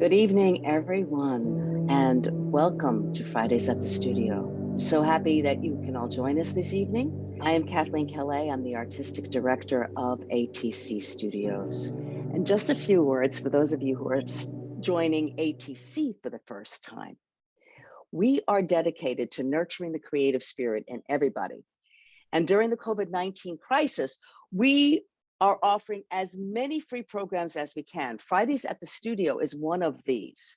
Good evening, everyone, and welcome to Fridays at the Studio. I'm so happy that you can all join us this evening. I am Kathleen Calais. I'm the Artistic Director of ATC Studios. And just a few words for those of you who are joining ATC for the first time. We are dedicated to nurturing the creative spirit in everybody. And during the COVID-19 crisis, we are offering as many free programs as we can. Fridays at the Studio is one of these.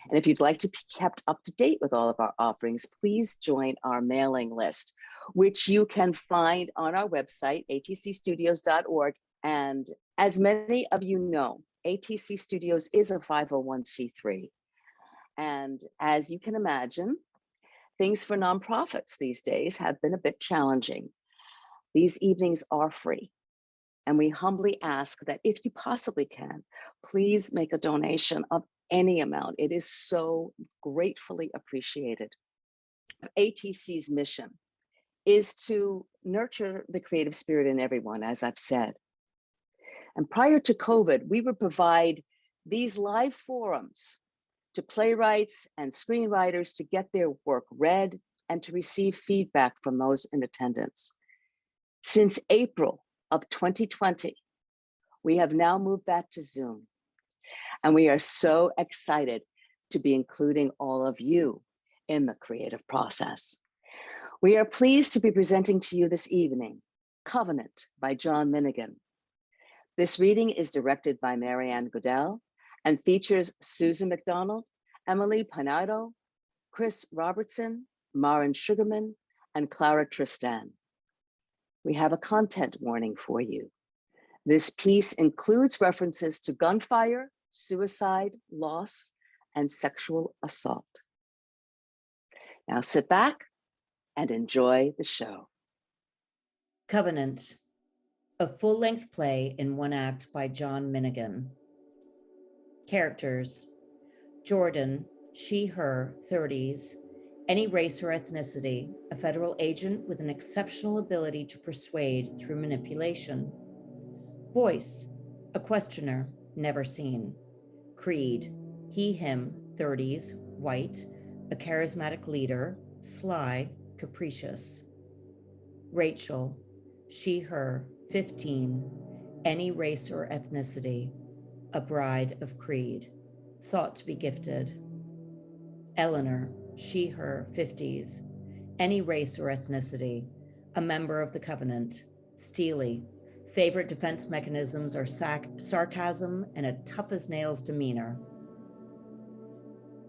And if you'd like to be kept up to date with all of our offerings, please join our mailing list, which you can find on our website, atcstudios.org. And as many of you know, ATC Studios is a 501c3. And as you can imagine, things for nonprofits these days have been a bit challenging. These evenings are free. And we humbly ask that if you possibly can, please make a donation of any amount. It is so gratefully appreciated. ATC's mission is to nurture the creative spirit in everyone, as I've said. And prior to COVID, we would provide these live forums to playwrights and screenwriters to get their work read and to receive feedback from those in attendance. Since April of 2020, we have now moved that to Zoom. And we are so excited to be including all of you in the creative process. We are pleased to be presenting to you this evening, Covenant by John Minigan. This reading is directed by Marianne Goodell and features Susan McDonald, Emelie Peinado, Chris Robertson, Maren Sugarman, and Clara Tristan. We have a content warning for you. This piece includes references to gunfire, suicide, loss, and sexual assault. Now sit back and enjoy the show. Covenant, a full-length play in one act by John Minigan. Characters: Jordan, she, her, 30s, any race or ethnicity, a federal agent with an exceptional ability to persuade through manipulation. Voice, a questioner, never seen. Creed, he, him, 30s, white, a charismatic leader, sly, capricious. Rachel, she, her, 15, any race or ethnicity, a bride of Creed, thought to be gifted. Eleanor, she, her, 50s, any race or ethnicity, a member of the Covenant, steely, favorite defense mechanisms are sarcasm and a tough-as-nails demeanor.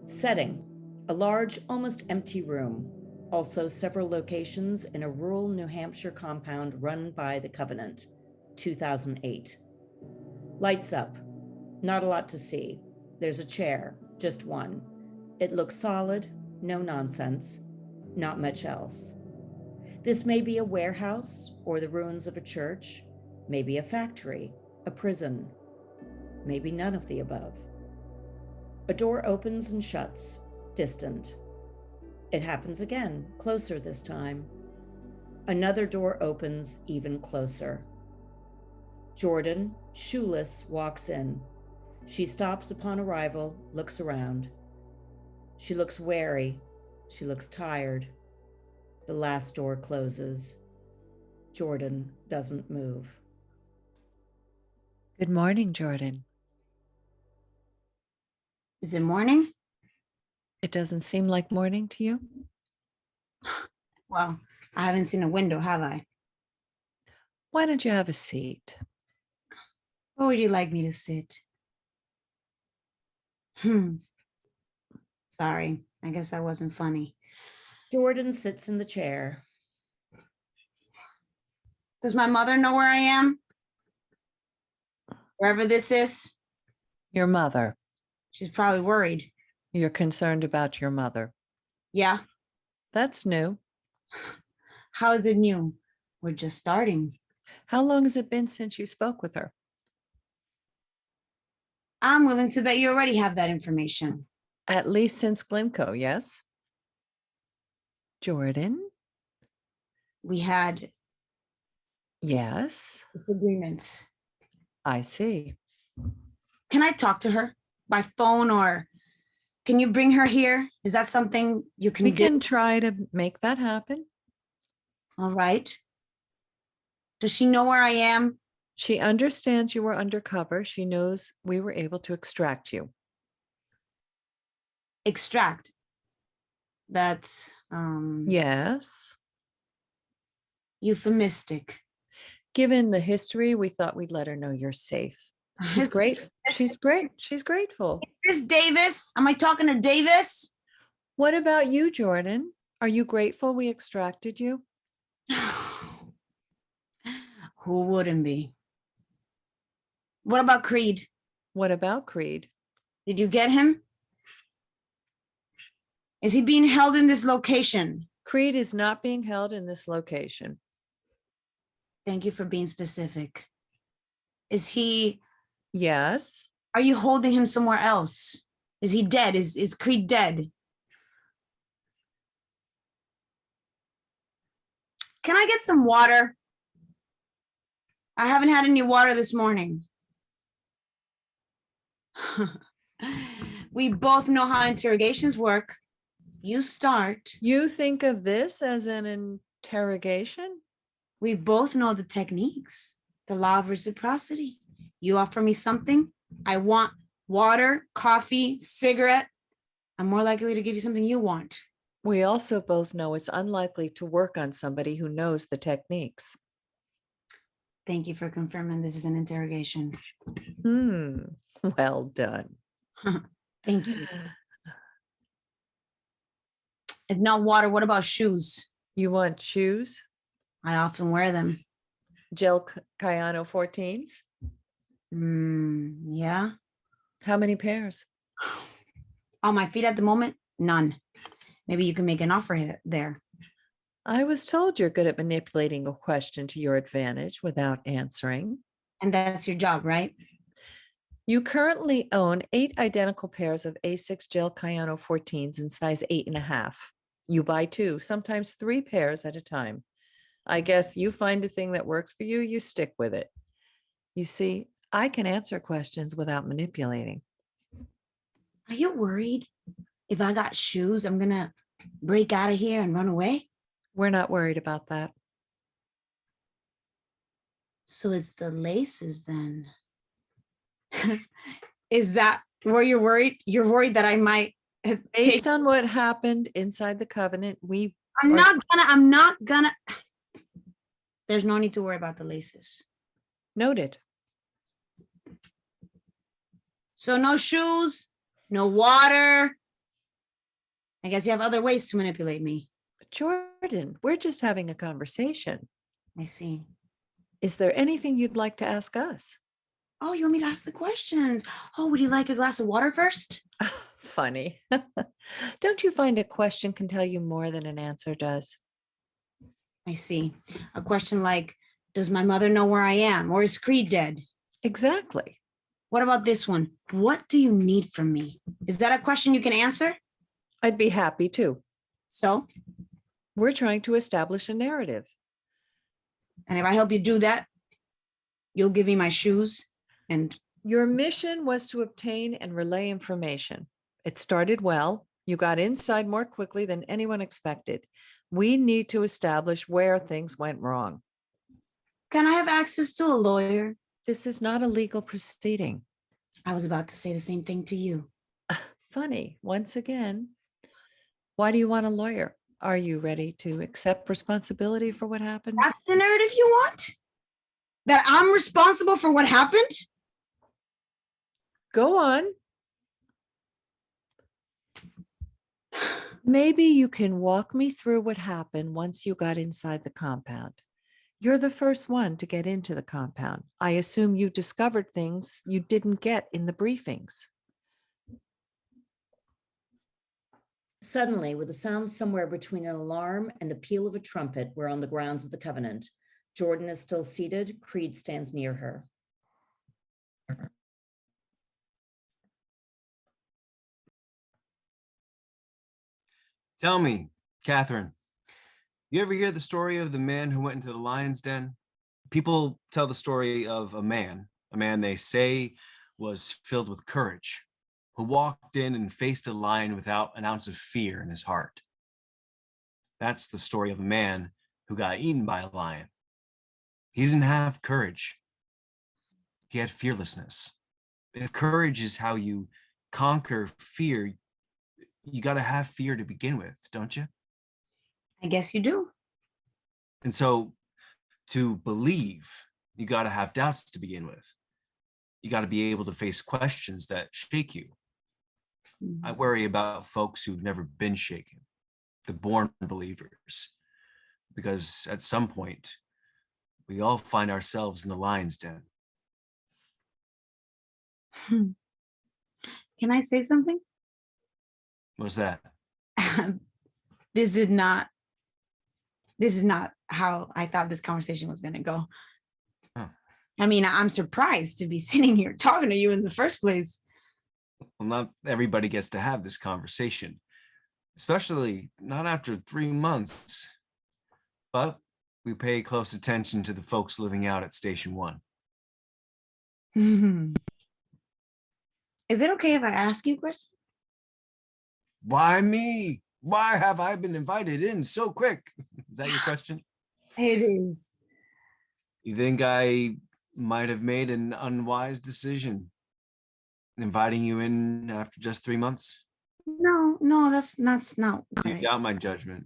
Setting, a large, almost empty room, also several locations in a rural New Hampshire compound run by the Covenant, 2008. Lights up, not a lot to see. There's a chair, just one. It looks solid, no nonsense, not much else. This may be a warehouse or the ruins of a church, maybe a factory, a prison, maybe none of the above. A door opens and shuts, distant. It happens again, closer this time. Another door opens even closer. Jordan, shoeless, walks in. She stops upon arrival, looks around. She looks wary. She looks tired. The last door closes. Jordan doesn't move. Good morning, Jordan. Is it morning? It doesn't seem like morning to you? Well, I haven't seen a window, have I? Why don't you have a seat? Where would you like me to sit? Sorry, I guess that wasn't funny. Jordan sits in the chair. Does my mother know where I am? Wherever this is? Your mother. She's probably worried. You're concerned about your mother. Yeah. That's new. How is it new? We're just starting. How long has it been since you spoke with her? I'm willing to bet you already have that information. At least since Glencoe, yes? Jordan? We had Yes. disagreements. I see. Can I talk to her? by phone, or can you bring her here? Is that something you can We do? can try to make that happen. All right. Does she know where I am? She understands you were undercover. She knows we were able to extract you. Extract. That's Yes. euphemistic. Given the history, we thought we'd let her know you're safe. She's great. She's great. She's grateful. Is this Davis? Am I talking to Davis? What about you, Jordan? Are you grateful we extracted you? Who wouldn't be? What about Creed? What about Creed? Did you get him? Is he being held in this location? Creed is not being held in this location. Thank you for being specific. Is he? Yes. Are you holding him somewhere else? Is he dead? Is Creed dead? Can I get some water? I haven't had any water this morning. We both know how interrogations work. You start. You think of this as an interrogation? We both know the techniques, the law of reciprocity. You offer me something, I want water, coffee, cigarette. I'm more likely to give you something you want. We also both know it's unlikely to work on somebody who knows the techniques. Thank you for confirming this is an interrogation. Well done. Thank you. If not water, what about shoes? You want shoes? I often wear them. Gel Cayano 14s? Yeah. How many pairs? On my feet at the moment, none. Maybe you can make an offer there. I was told you're good at manipulating a question to your advantage without answering. And that's your job, right? You currently own 8 identical pairs of A6 Gel Cayano 14s in size 8.5. You buy 2, sometimes 3 pairs at a time. I guess you find a thing that works for you, you stick with it. You see, I can answer questions without manipulating. Are you worried if I got shoes, I'm gonna break out of here and run away? We're not worried about that. So it's the laces then. Is that where you're worried? You're worried that I might Based on what happened inside the covenant, I'm not gonna. There's no need to worry about the laces. Noted. So no shoes, no water. I guess you have other ways to manipulate me. Jordan, we're just having a conversation. I see. Is there anything you'd like to ask us? Oh, you want me to ask the questions? Oh, would you like a glass of water first? Funny. Don't you find a question can tell you more than an answer does? I see. A question like, does my mother know where I am? Or is Creed dead? Exactly. What about this one? What do you need from me? Is that a question you can answer? I'd be happy to. So? We're trying to establish a narrative. And if I help you do that, you'll give me my shoes and... Your mission was to obtain and relay information. It started well. You got inside more quickly than anyone expected. We need to establish where things went wrong. Can I have access to a lawyer? This is not a legal proceeding. I was about to say the same thing to you. Funny, once again. Why do you want a lawyer? Are you ready to accept responsibility for what happened? That's the narrative you want? That I'm responsible for what happened? Go on. Maybe you can walk me through what happened once you got inside the compound. You're the first one to get into the compound. I assume you discovered things you didn't get in the briefings. Suddenly, with a sound somewhere between an alarm and the peal of a trumpet, we're on the grounds of the Covenant. Jordan is still seated. Creed stands near her. Tell me, Catherine, you ever hear the story of the man who went into the lion's den? People tell the story of a man they say was filled with courage. who walked in and faced a lion without an ounce of fear in his heart. That's the story of a man who got eaten by a lion. He didn't have courage. He had fearlessness. If courage is how you conquer fear, you got to have fear to begin with, don't you? I guess you do. And so to believe, you got to have doubts to begin with. You got to be able to face questions that shake you. I worry about folks who've never been shaken, the born believers, because at some point, we all find ourselves in the lion's den. Can I say something? What's that? This is not how I thought this conversation was going to go. Huh. I mean, I'm surprised to be sitting here talking to you in the first place. Well, not everybody gets to have this conversation, especially not after 3 months. But we pay close attention to the folks living out at Station 1. Is it okay if I ask you a question? Why me? Why have I been invited in so quick? Is that your question? It is. You think I might have made an unwise decision inviting you in after just 3 months? No, that's not You right. doubt my judgment.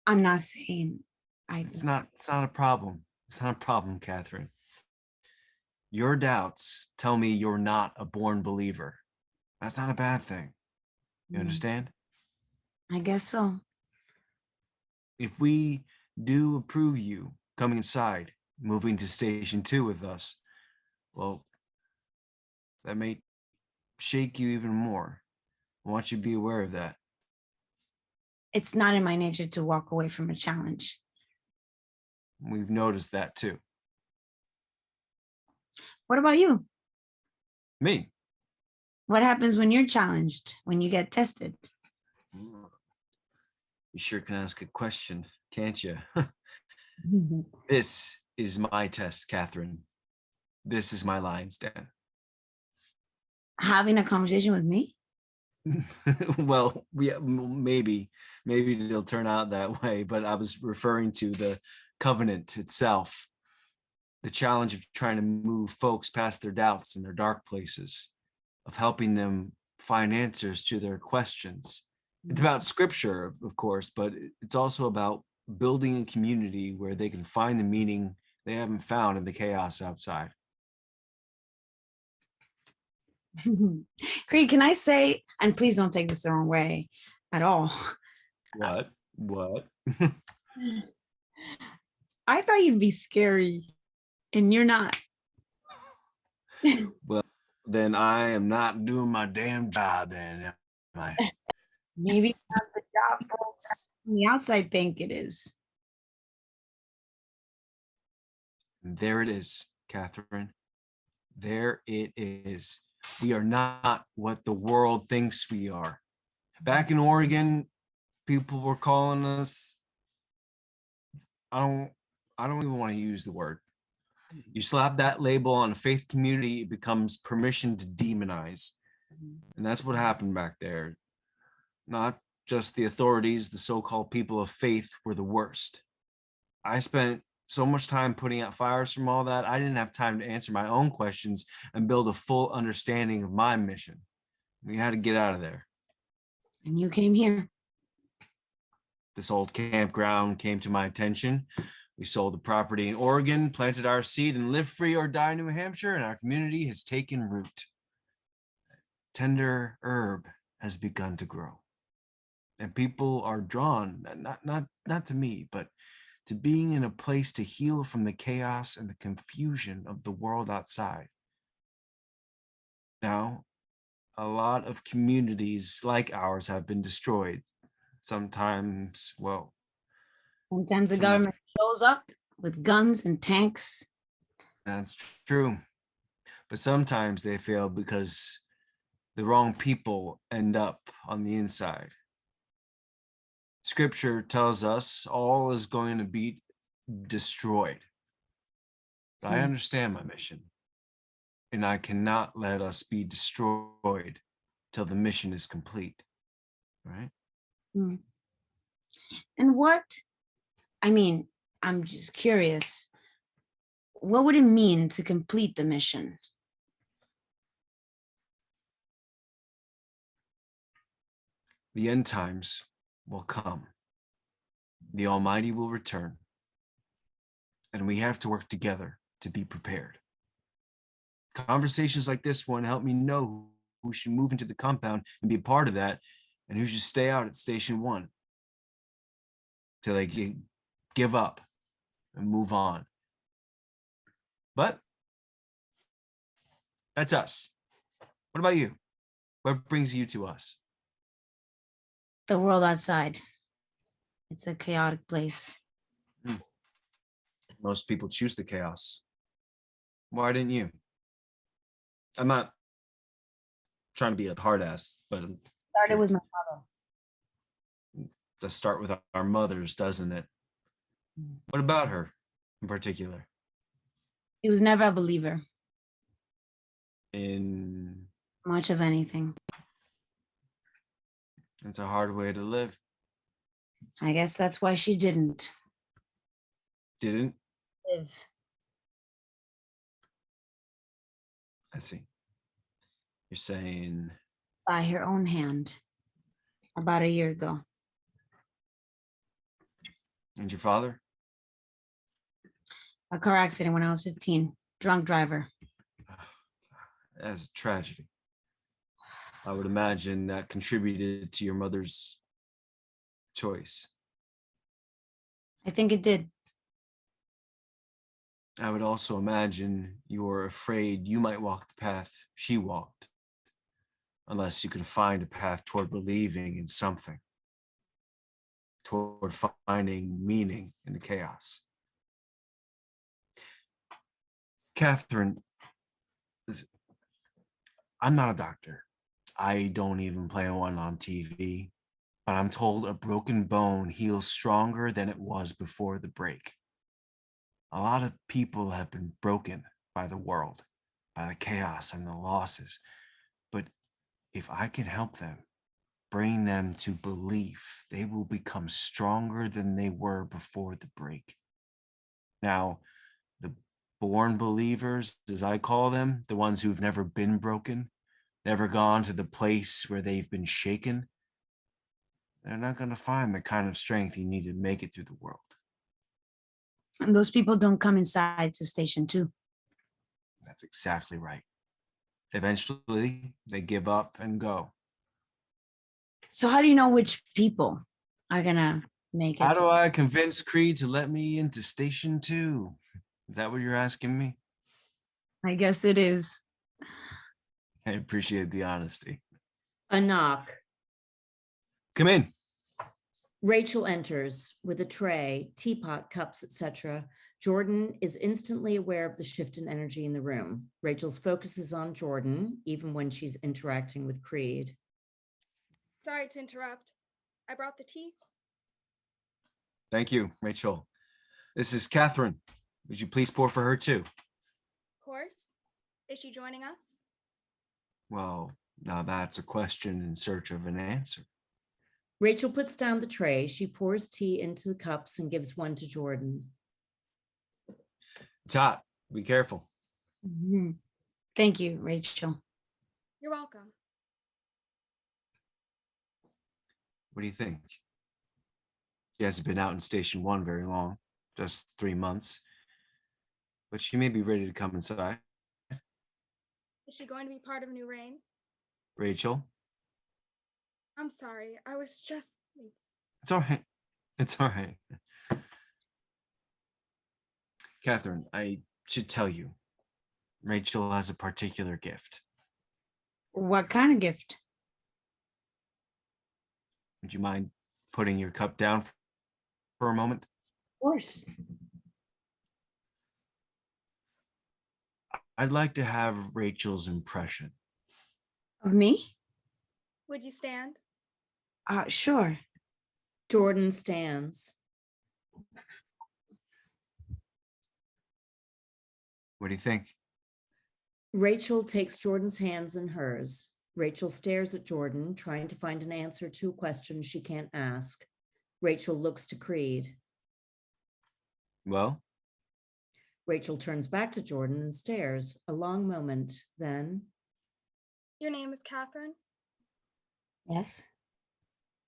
I'm not saying It's not a problem. It's not a problem, Catherine. Your doubts tell me you're not a born believer. That's not a bad thing. You understand? I guess so. If we do approve you coming inside, moving to Station 2 with us, well, that may shake you even more. I want you to be aware of that. It's not in my nature to walk away from a challenge. We've noticed that too. What about you? Me? What happens when you're challenged, when you get tested? You sure can ask a question, can't you? This is my test, Catherine. This is my lion's den. Having a conversation with me? Well, maybe it'll turn out that way, but I was referring to the covenant itself, the challenge of trying to move folks past their doubts and their dark places, of helping them find answers to their questions. It's about scripture, of course, but it's also about building a community where they can find the meaning they haven't found in the chaos outside. Creed, can I say, and please don't take this the wrong way at all. What? I thought you'd be scary, and you're not. Well, then I am not doing my damn job then, am I? Maybe not the job folks on the outside think it is. There it is, Catherine. There it is. We are not what the world thinks we are. Back in Oregon, people were calling us, I don't even want to use the word. You slap that label on a faith community, it becomes permission to demonize. And that's what happened back there. Not just the authorities, the so-called people of faith were the worst. I spent so much time putting out fires from all that, I didn't have time to answer my own questions and build a full understanding of my mission. We had to get out of there. And you came here. This old campground came to my attention. We sold the property in Oregon, planted our seed, and live free or die in New Hampshire, and our community has taken root. Tender herb has begun to grow. And people are drawn, not to me, but to being in a place to heal from the chaos and the confusion of the world outside. Now, a lot of communities like ours have been destroyed. Sometimes, well, Sometimes the government shows up with guns and tanks. That's true. But sometimes they fail because the wrong people end up on the inside. Scripture tells us all is going to be destroyed. But I understand my mission. and I cannot let us be destroyed till the mission is complete. Right? Hmm. And what, I mean, I'm just curious. What would it mean to complete the mission? The end times will come. The Almighty will return. And we have to work together to be prepared. Conversations like this one help me know who should move into the compound and be a part of that, and who should stay out at Station 1 till they give up and move on. But that's us. What about you? What brings you to us? The world outside. It's a chaotic place. Most people choose the chaos. Why didn't you? I'm not trying to be a hard ass, but Started with my mother. does start with our mothers, doesn't it? What about her in particular? He was never a believer, In much of anything. It's a hard way to live. I guess that's why she didn't Didn't? live. I see. You're saying By her own hand about a year ago. and your father? A car accident when I was 15. Drunk driver. That's a tragedy. I would imagine that contributed to your mother's choice. I think it did. I would also imagine you were afraid you might walk the path she walked, unless you could find a path toward believing in something, toward finding meaning in the chaos. Catherine, I'm not a doctor. I don't even play one on TV, but I'm told a broken bone heals stronger than it was before the break. A lot of people have been broken by the world, by the chaos and the losses. But if I can help them, bring them to belief, they will become stronger than they were before the break. Now, the born believers, as I call them, the ones who've never been broken, never gone to the place where they've been shaken, they're not going to find the kind of strength you need to make it through the world. And those people don't come inside to Station 2. That's exactly right. Eventually, they give up and go. So how do you know which people are gonna make it? How do I convince Creed to let me into Station 2? Is that what you're asking me? I guess it is. I appreciate the honesty. A knock. Come in. Rachel enters with a tray, teapot, cups, etc. Jordan is instantly aware of the shift in energy in the room. Rachel's focus is on Jordan, even when she's interacting with Creed. Sorry to interrupt. I brought the tea. Thank you, Rachel. This is Catherine. Would you please pour for her too? Of course. Is she joining us? Well, now that's a question in search of an answer. Rachel puts down the tray. She pours tea into the cups and gives one to Jordan. It's hot. Be careful. Mhm. Thank you, Rachel. You're welcome. What do you think? She hasn't been out in Station 1 very long, just 3 months. But she may be ready to come inside. Is she going to be part of New Reign? Rachel? I'm sorry. I was just... It's all right. It's all right. Catherine, I should tell you, Rachel has a particular gift. What kind of gift? Would you mind putting your cup down for a moment? Of course. I'd like to have Rachel's impression. Of me? Would you stand? Sure. Jordan stands. What do you think? Rachel takes Jordan's hands in hers. Rachel stares at Jordan, trying to find an answer to a question she can't ask. Rachel looks to Creed. Well, Rachel turns back to Jordan and stares a long moment. Then, Your name is Catherine? Yes.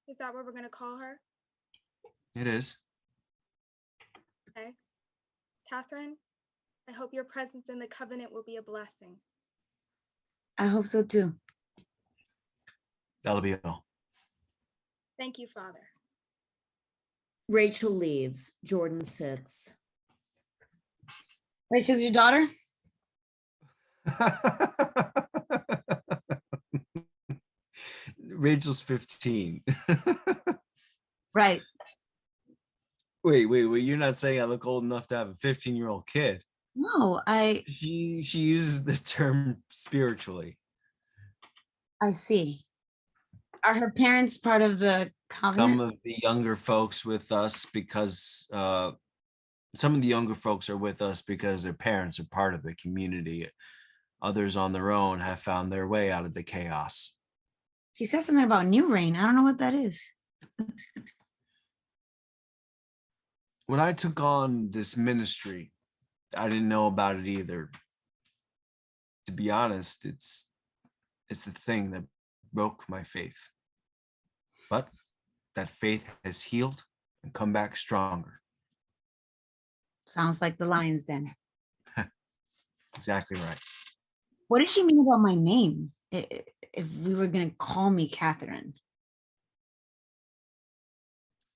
Is that what we're going to call her? it is. Okay. Catherine, I hope your presence in the covenant will be a blessing. I hope so too. That'll be all. Thank you, Father. Rachel leaves. Jordan sits. Rachel's your daughter? Rachel's 15. Right. Wait. You're not saying I look old enough to have a 15-year-old kid. No, She uses the term spiritually. I see. Are her parents part of the covenant? Some of the younger folks with us because some of the younger folks are with us because their parents are part of the community. Others on their own have found their way out of the chaos. She said something about new rain. I don't know what that is. When I took on this ministry, I didn't know about it either. To be honest, it's the thing that broke my faith. But that faith has healed and come back stronger. Sounds like the Lions Den. Exactly right. What did she mean about my name? If we were going to call me Catherine.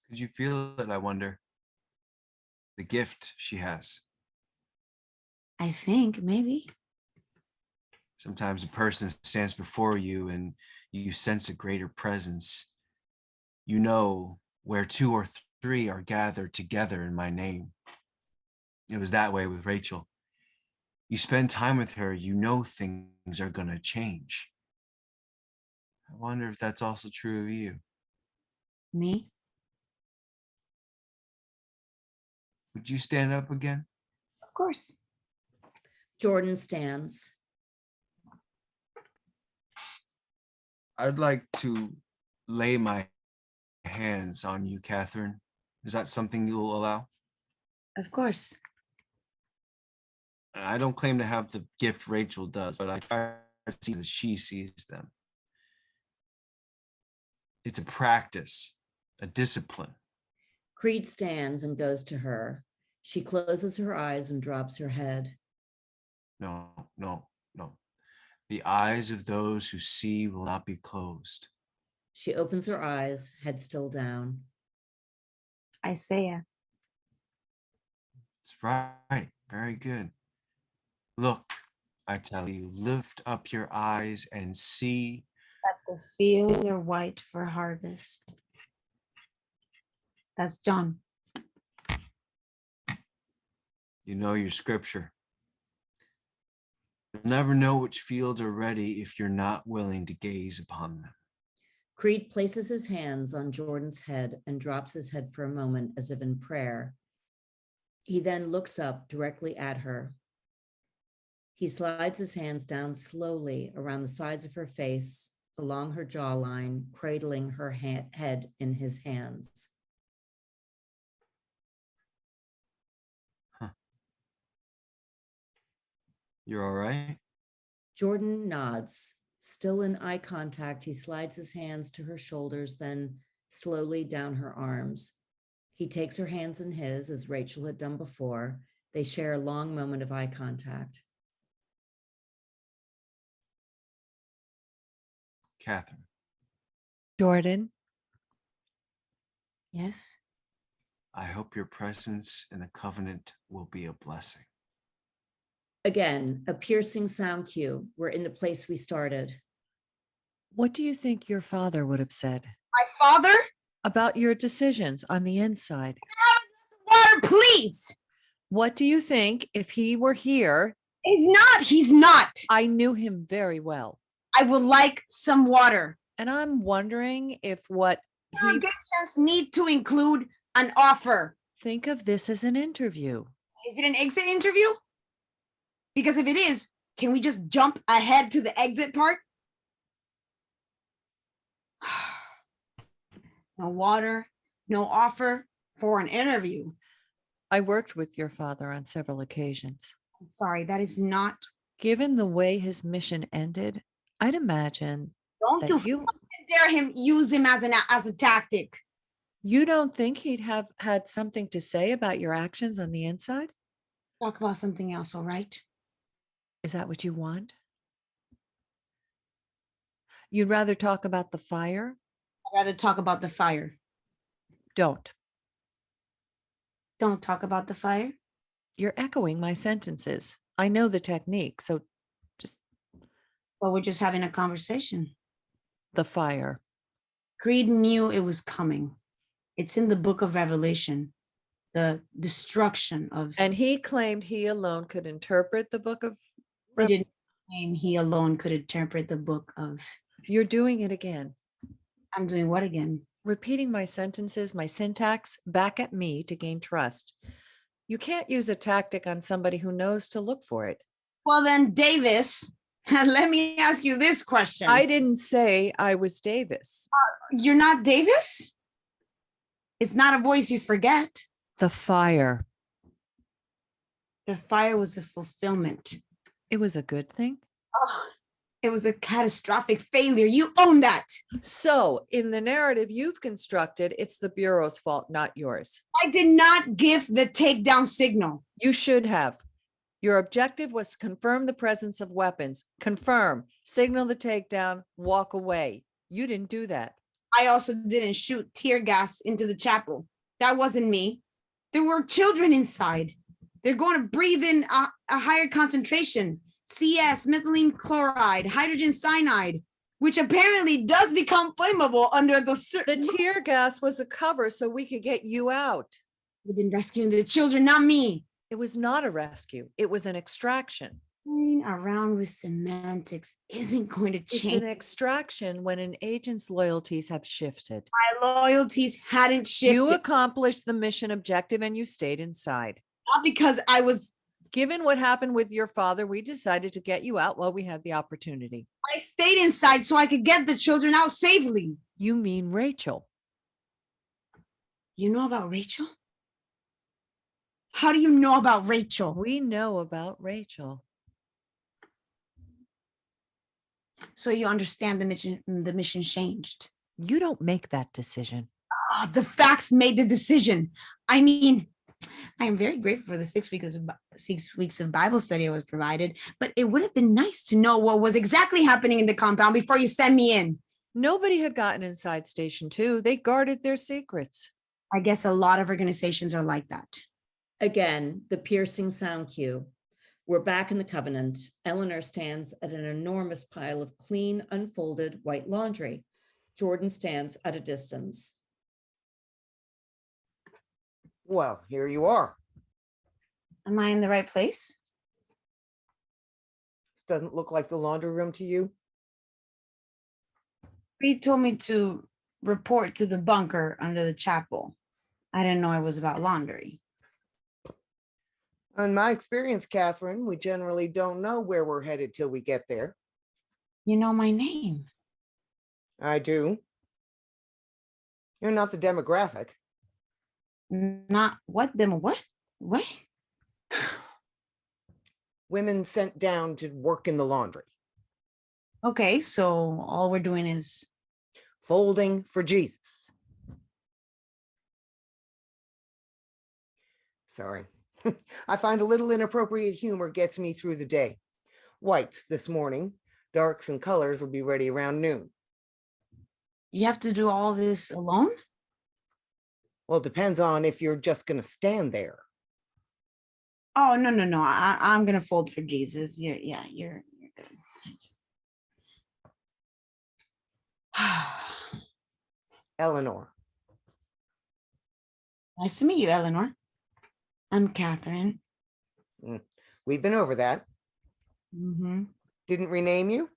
Could you feel it, I wonder? The gift she has. I think maybe. Sometimes a person stands before you and you sense a greater presence. You know where 2 or 3 are gathered together in my name. It was that way with Rachel. You spend time with her, you know things are going to change. I wonder if that's also true of you. Me? Would you stand up again? Of course. Jordan stands. I'd like to lay my hands on you, Catherine. Is that something you'll allow? Of course. I don't claim to have the gift Rachel does, but I try to see that she sees them. It's a practice, a discipline. Creed stands and goes to her. She closes her eyes and drops her head. No. The eyes of those who see will not be closed. She opens her eyes, head still down. Isaiah. That's right. Very good. Look, I tell you, lift up your eyes and see. That the fields are white for harvest. That's John. You know your scripture. You'll never know which fields are ready if you're not willing to gaze upon them. Creed places his hands on Jordan's head and drops his head for a moment as if in prayer. He then looks up directly at her. He slides his hands down slowly around the sides of her face, along her jawline, cradling her head in his hands. You're all right? Jordan nods. Still in eye contact, he slides his hands to her shoulders, then slowly down her arms. He takes her hands in his, as Rachel had done before. They share a long moment of eye contact. Catherine. Jordan, Yes. I hope your presence in the covenant will be a blessing. Again, a piercing sound cue. We're in the place we started. what do you think your father would have said My father? about your decisions on the inside? Water, please. What do you think if he were here? He's not. I knew him very well. I would like some water. And I'm wondering if what he Interrogations need to include an offer. think of this as an interview. Is it an exit interview? Because if it is, Can we just jump ahead to the exit part? No water, no offer for an interview. I worked with your father on several occasions. I'm sorry, that is not. Given the way his mission ended, I'd imagine Don't that you you fucking dare him use him as a tactic. don't think he'd have had something to say about your actions on the inside? Talk about something else, all right? Is that what you want? You'd rather talk about the fire? I'd rather talk about the fire. Don't. Don't talk about the fire. You're echoing my sentences. I know the technique, so just Well, we're just having a conversation. the fire. Creed knew it was coming. It's in the book of Revelation, the destruction of. And he claimed he alone could interpret the book of He didn't claim he alone could interpret the book of. You're doing it again. I'm doing what again? Repeating my sentences, my syntax back at me to gain trust. You can't use a tactic on somebody who knows to look for it. Well, then, Davis, let me ask you this question. I didn't say I was Davis. You're not Davis? It's not a voice you forget. The fire. The fire was a fulfillment. It was a good thing. Oh, it was a catastrophic failure. You own that. So in the narrative you've constructed, it's the Bureau's fault, not yours. I did not give the takedown signal. You should have. Your objective was to confirm the presence of weapons. Confirm, signal the takedown, walk away. You didn't do that. I also didn't shoot tear gas into the chapel. That wasn't me. There were children inside. They're going to breathe in a higher concentration. CS, methylene chloride, hydrogen cyanide, which apparently does become flammable under the. The tear gas was a cover so we could get you out. We've been rescuing the children, not me. It was not a rescue. It was an extraction. Playing around with semantics isn't going to It's change. an extraction when an agent's loyalties have shifted. My loyalties hadn't shifted. You accomplished the mission objective and you stayed inside. Not because I was. Given what happened with your father, we decided to get you out while we had the opportunity. I stayed inside so I could get the children out safely. You mean Rachel? You know about Rachel? How do you know about Rachel? We know about Rachel. So you understand the mission changed. You don't make that decision. Oh, the facts made the decision. I mean, I am very grateful for the 6 weeks of Bible study I was provided, but it would have been nice to know what was exactly happening in the compound before you send me in. Nobody had gotten inside Station 2. They guarded their secrets. I guess a lot of organizations are like that. Again, the piercing sound cue. We're back in the Covenant. Eleanor stands at an enormous pile of clean, unfolded white laundry. Jordan stands at a distance. Well, here you are. Am I in the right place? This doesn't look like the laundry room to you. Reed told me to report to the bunker under the chapel. I didn't know it was about laundry. In my experience, Catherine, we generally don't know where we're headed till we get there. You know my name. I do. You're not the demographic. Not what them what? What? Women sent down to work in the laundry. Okay, so all we're doing is Folding for Jesus. Sorry. I find a little inappropriate humor gets me through the day. Whites this morning, darks and colors will be ready around noon. you have to do all this alone? Well, it depends on if you're just going to stand there. Oh, no. I'm gonna fold for Jesus. You're good. Eleanor. Nice to meet you, Eleanor. I'm Catherine. We've been over that. Mm-hmm. Didn't rename you?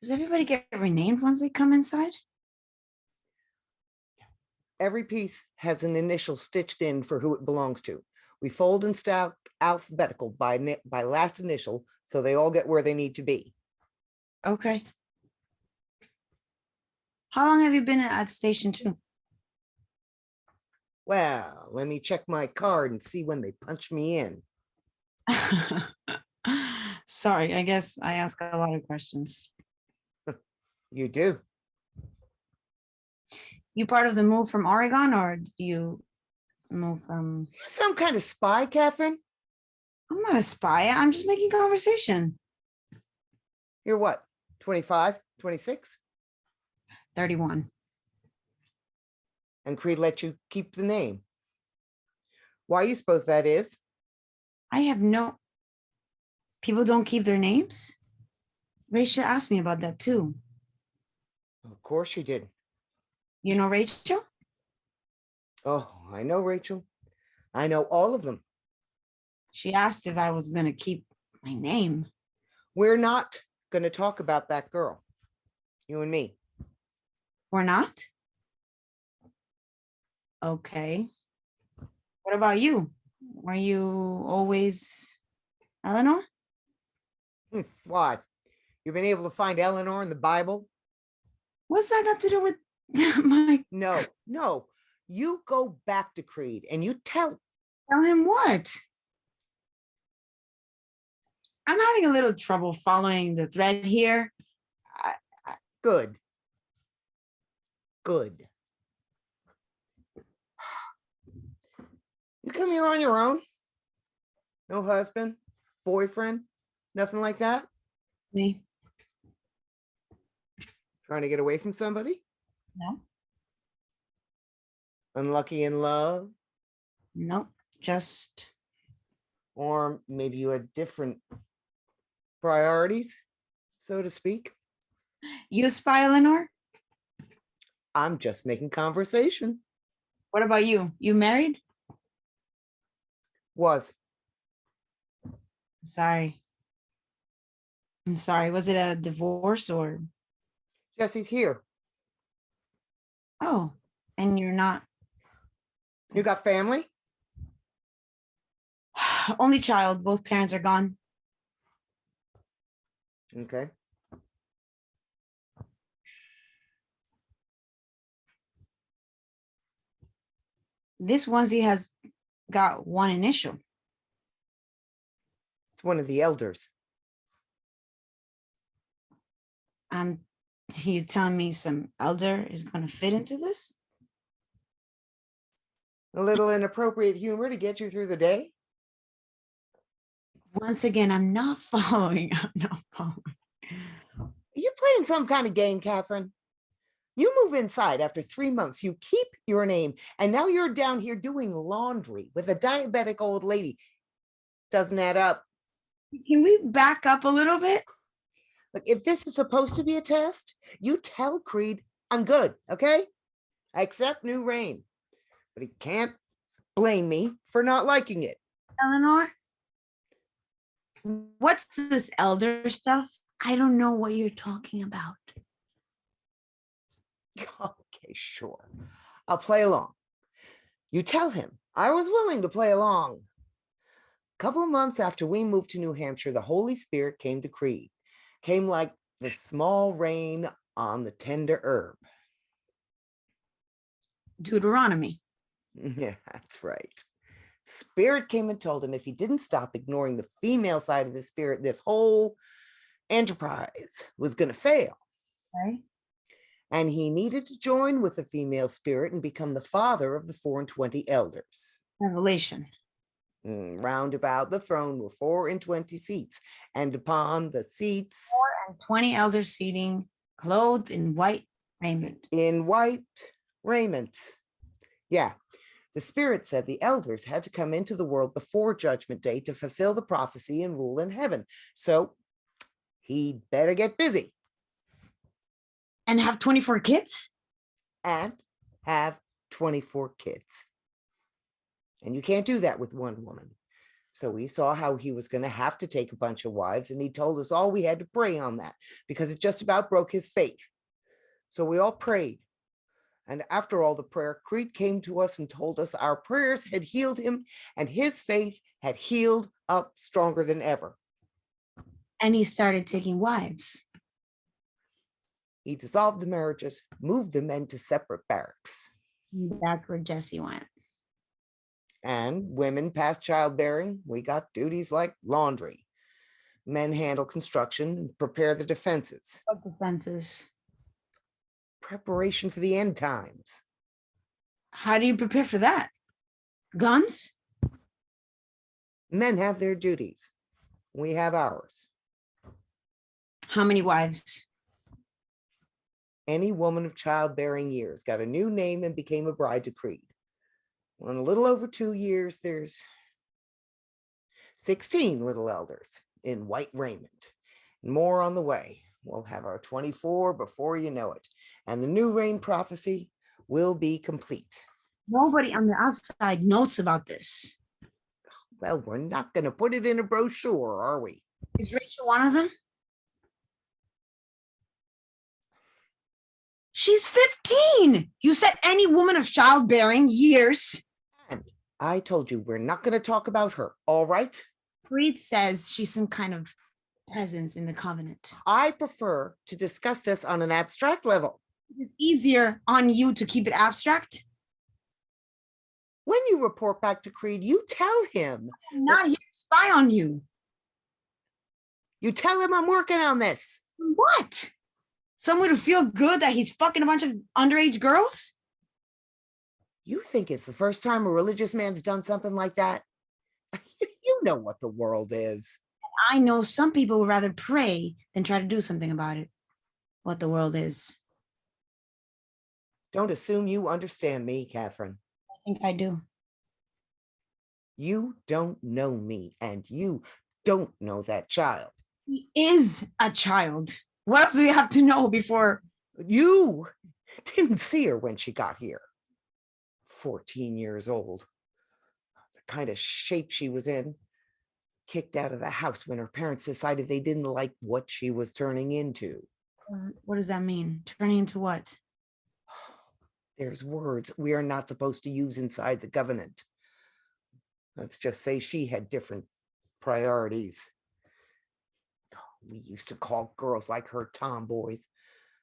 Does everybody get renamed once they come inside? Every piece has an initial stitched in for who it belongs to. We fold and stack alphabetical by last initial, so they all get where they need to be. Okay. How long have you been at station 2? Well, let me check my card and see when they punch me in. Sorry, I guess I ask a lot of questions. You do. You part of the move from Oregon, or do you move from? Some kind of spy, Catherine? I'm not a spy. I'm just making conversation. You're what, 25, 26? 31. And Creed let you keep the name. Why you suppose that is? I have no. People don't keep their names? Rachel asked me about that too. Of course you did. You know Rachel? Oh, I know Rachel. I know all of them. She asked if I was going to keep my name. We're not going to talk about that girl. You and me. We're not? Okay. What about you? Were you always Eleanor? Why? You've been able to find Eleanor in the Bible? What's that got to do with my... No. You go back to Creed and you tell him what? I'm having a little trouble following the thread here. Good. You come here on your own? No husband, boyfriend, nothing like that? Me? Trying to get away from somebody? No. Unlucky in love? Nope. Just... Or maybe you had different priorities, so to speak? You spy, Eleanor? I'm just making conversation. What about you? You married? Was. I'm sorry. Was it a divorce or? Jesse's here. Oh, and you're not? You got family? Only child. Both parents are gone. Okay. This onesie has got one initial. It's one of the elders. You telling me some elder is going to fit into this? A little inappropriate humor to get you through the day? Once again, I'm not following. You're playing some kind of game, Catherine. You move inside after 3 months, you keep your name, and now you're down here doing laundry with a diabetic old lady. Doesn't add up. Can we back up a little bit? Look, if this is supposed to be a test, you tell Creed I'm good, okay? I accept new reign, but he can't blame me for not liking it. Eleanor, what's this elder stuff? I don't know what you're talking about. Okay, sure. I'll play along. You tell him I was willing to play along. A couple of months after we moved to New Hampshire, the Holy Spirit came to Creed. Came like the small rain on the tender herb. Deuteronomy. Yeah, that's right. Spirit came and told him if he didn't stop ignoring the female side of the spirit, this whole enterprise was going to fail. Okay. And he needed to join with the female spirit and become the father of the 24 elders. Revelation. Round about the throne were 24 seats, and upon the seats 24 elders seating, clothed in white raiment. In white raiment. Yeah. The Spirit said the elders had to come into the world before Judgment Day to fulfill the prophecy and rule in heaven. So he'd better get busy. And have 24 kids? And have 24 kids. And you can't do that with one woman. So we saw how he was going to have to take a bunch of wives, and he told us all we had to pray on that because it just about broke his faith. So we all prayed. And after all the prayer, Creed came to us and told us our prayers had healed him and his faith had healed up stronger than ever. And he started taking wives. He dissolved the marriages, moved the men to separate barracks. That's where Jesse went. And women past childbearing, we got duties like laundry. Men handle construction, prepare the defenses. What defenses? Preparation for the end times. How do you prepare for that? Guns? Men have their duties. We have ours. How many wives? Any woman of childbearing years got a new name and became a bride to Creed. Well, in a little over 2 years, there's 16 little elders in white raiment. And more on the way. We'll have our 24 before you know it. And the new reign prophecy will be complete. Nobody on the outside knows about this. Well, we're not going to put it in a brochure, are we? Is Rachel one of them? She's 15. You said any woman of childbearing years. And I told you we're not going to talk about her, all right? Creed says she's some kind of presence in the covenant. I prefer to discuss this on an abstract level. It's easier on you to keep it abstract. When you report back to Creed, you tell him. I'm not here to spy on you. You tell him I'm working on this. What? Someone to feel good that he's fucking a bunch of underage girls? You think it's the first time a religious man's done something like that? You know what the world is. I know some people would rather pray than try to do something about it. What the world is. Don't assume you understand me, Catherine. I think I do. You don't know me, and you don't know that child. He is a child. What else do we have to know before? You didn't see her when she got here. 14 years old. The kind of shape she was in. Kicked out of the house when her parents decided they didn't like what she was turning into. What does that mean? Turning into what? There's words we are not supposed to use inside the covenant. Let's just say she had different priorities. We used to call girls like her tomboys,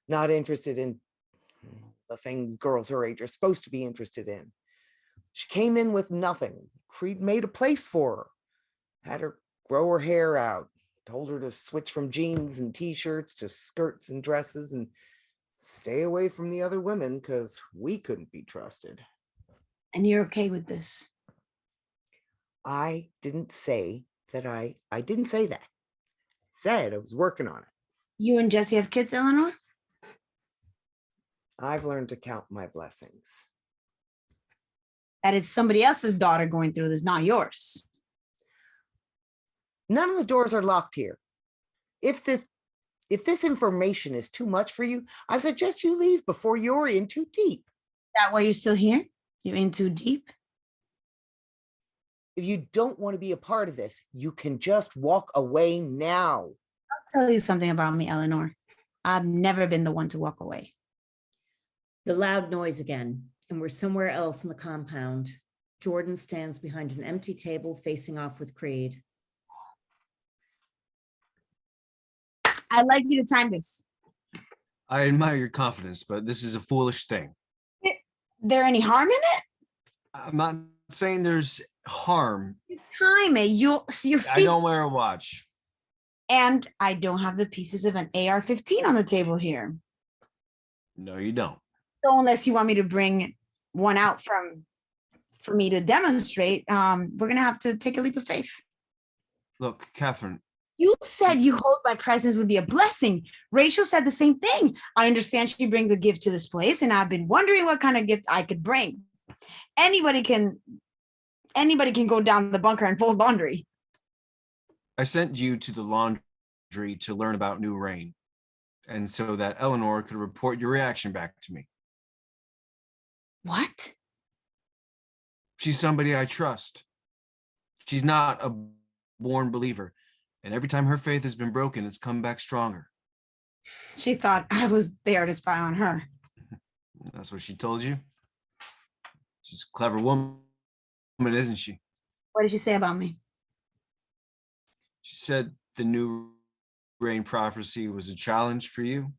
not interested in the things girls her age are supposed to be interested in. She came in with nothing. Creed made a place for her, had her grow her hair out, told her to switch from jeans and t-shirts to skirts and dresses and stay away from the other women because we couldn't be trusted. And you're okay with this? I didn't say that. I didn't say that. I said I was working on it. You and Jesse have kids, Eleanor? I've learned to count my blessings. That it's somebody else's daughter going through this, not yours. None of the doors are locked here. If this information is too much for you, I suggest you leave before you're in too deep. That why you're still here? You're in too deep? If you don't want to be a part of this, you can just walk away now. I'll tell you something about me, Eleanor. I've never been the one to walk away. The loud noise again, and we're somewhere else in the compound. Jordan stands behind an empty table facing off with Creed. I'd like you to time this. I admire your confidence, but this is a foolish thing. There any harm in it? I'm not saying there's harm. You time it. You'll see. I don't wear a watch. And I don't have the pieces of an AR-15 on the table here. No, you don't. So unless you want me to bring one out for me to demonstrate, we're gonna have to take a leap of faith. Look, Catherine. You said you hope my presence would be a blessing. Rachel said the same thing. I understand she brings a gift to this place, and I've been wondering what kind of gift I could bring. Anybody can go down the bunker and fold laundry. I sent you to the laundry to learn about New Reign, and so that Eleanor could report your reaction back to me. What? She's somebody I trust. She's not a born believer, and every time her faith has been broken, it's come back stronger. She thought I was there to spy on her. That's what she told you? She's a clever woman, isn't she? What did she say about me? She said the new rain prophecy was a challenge for you.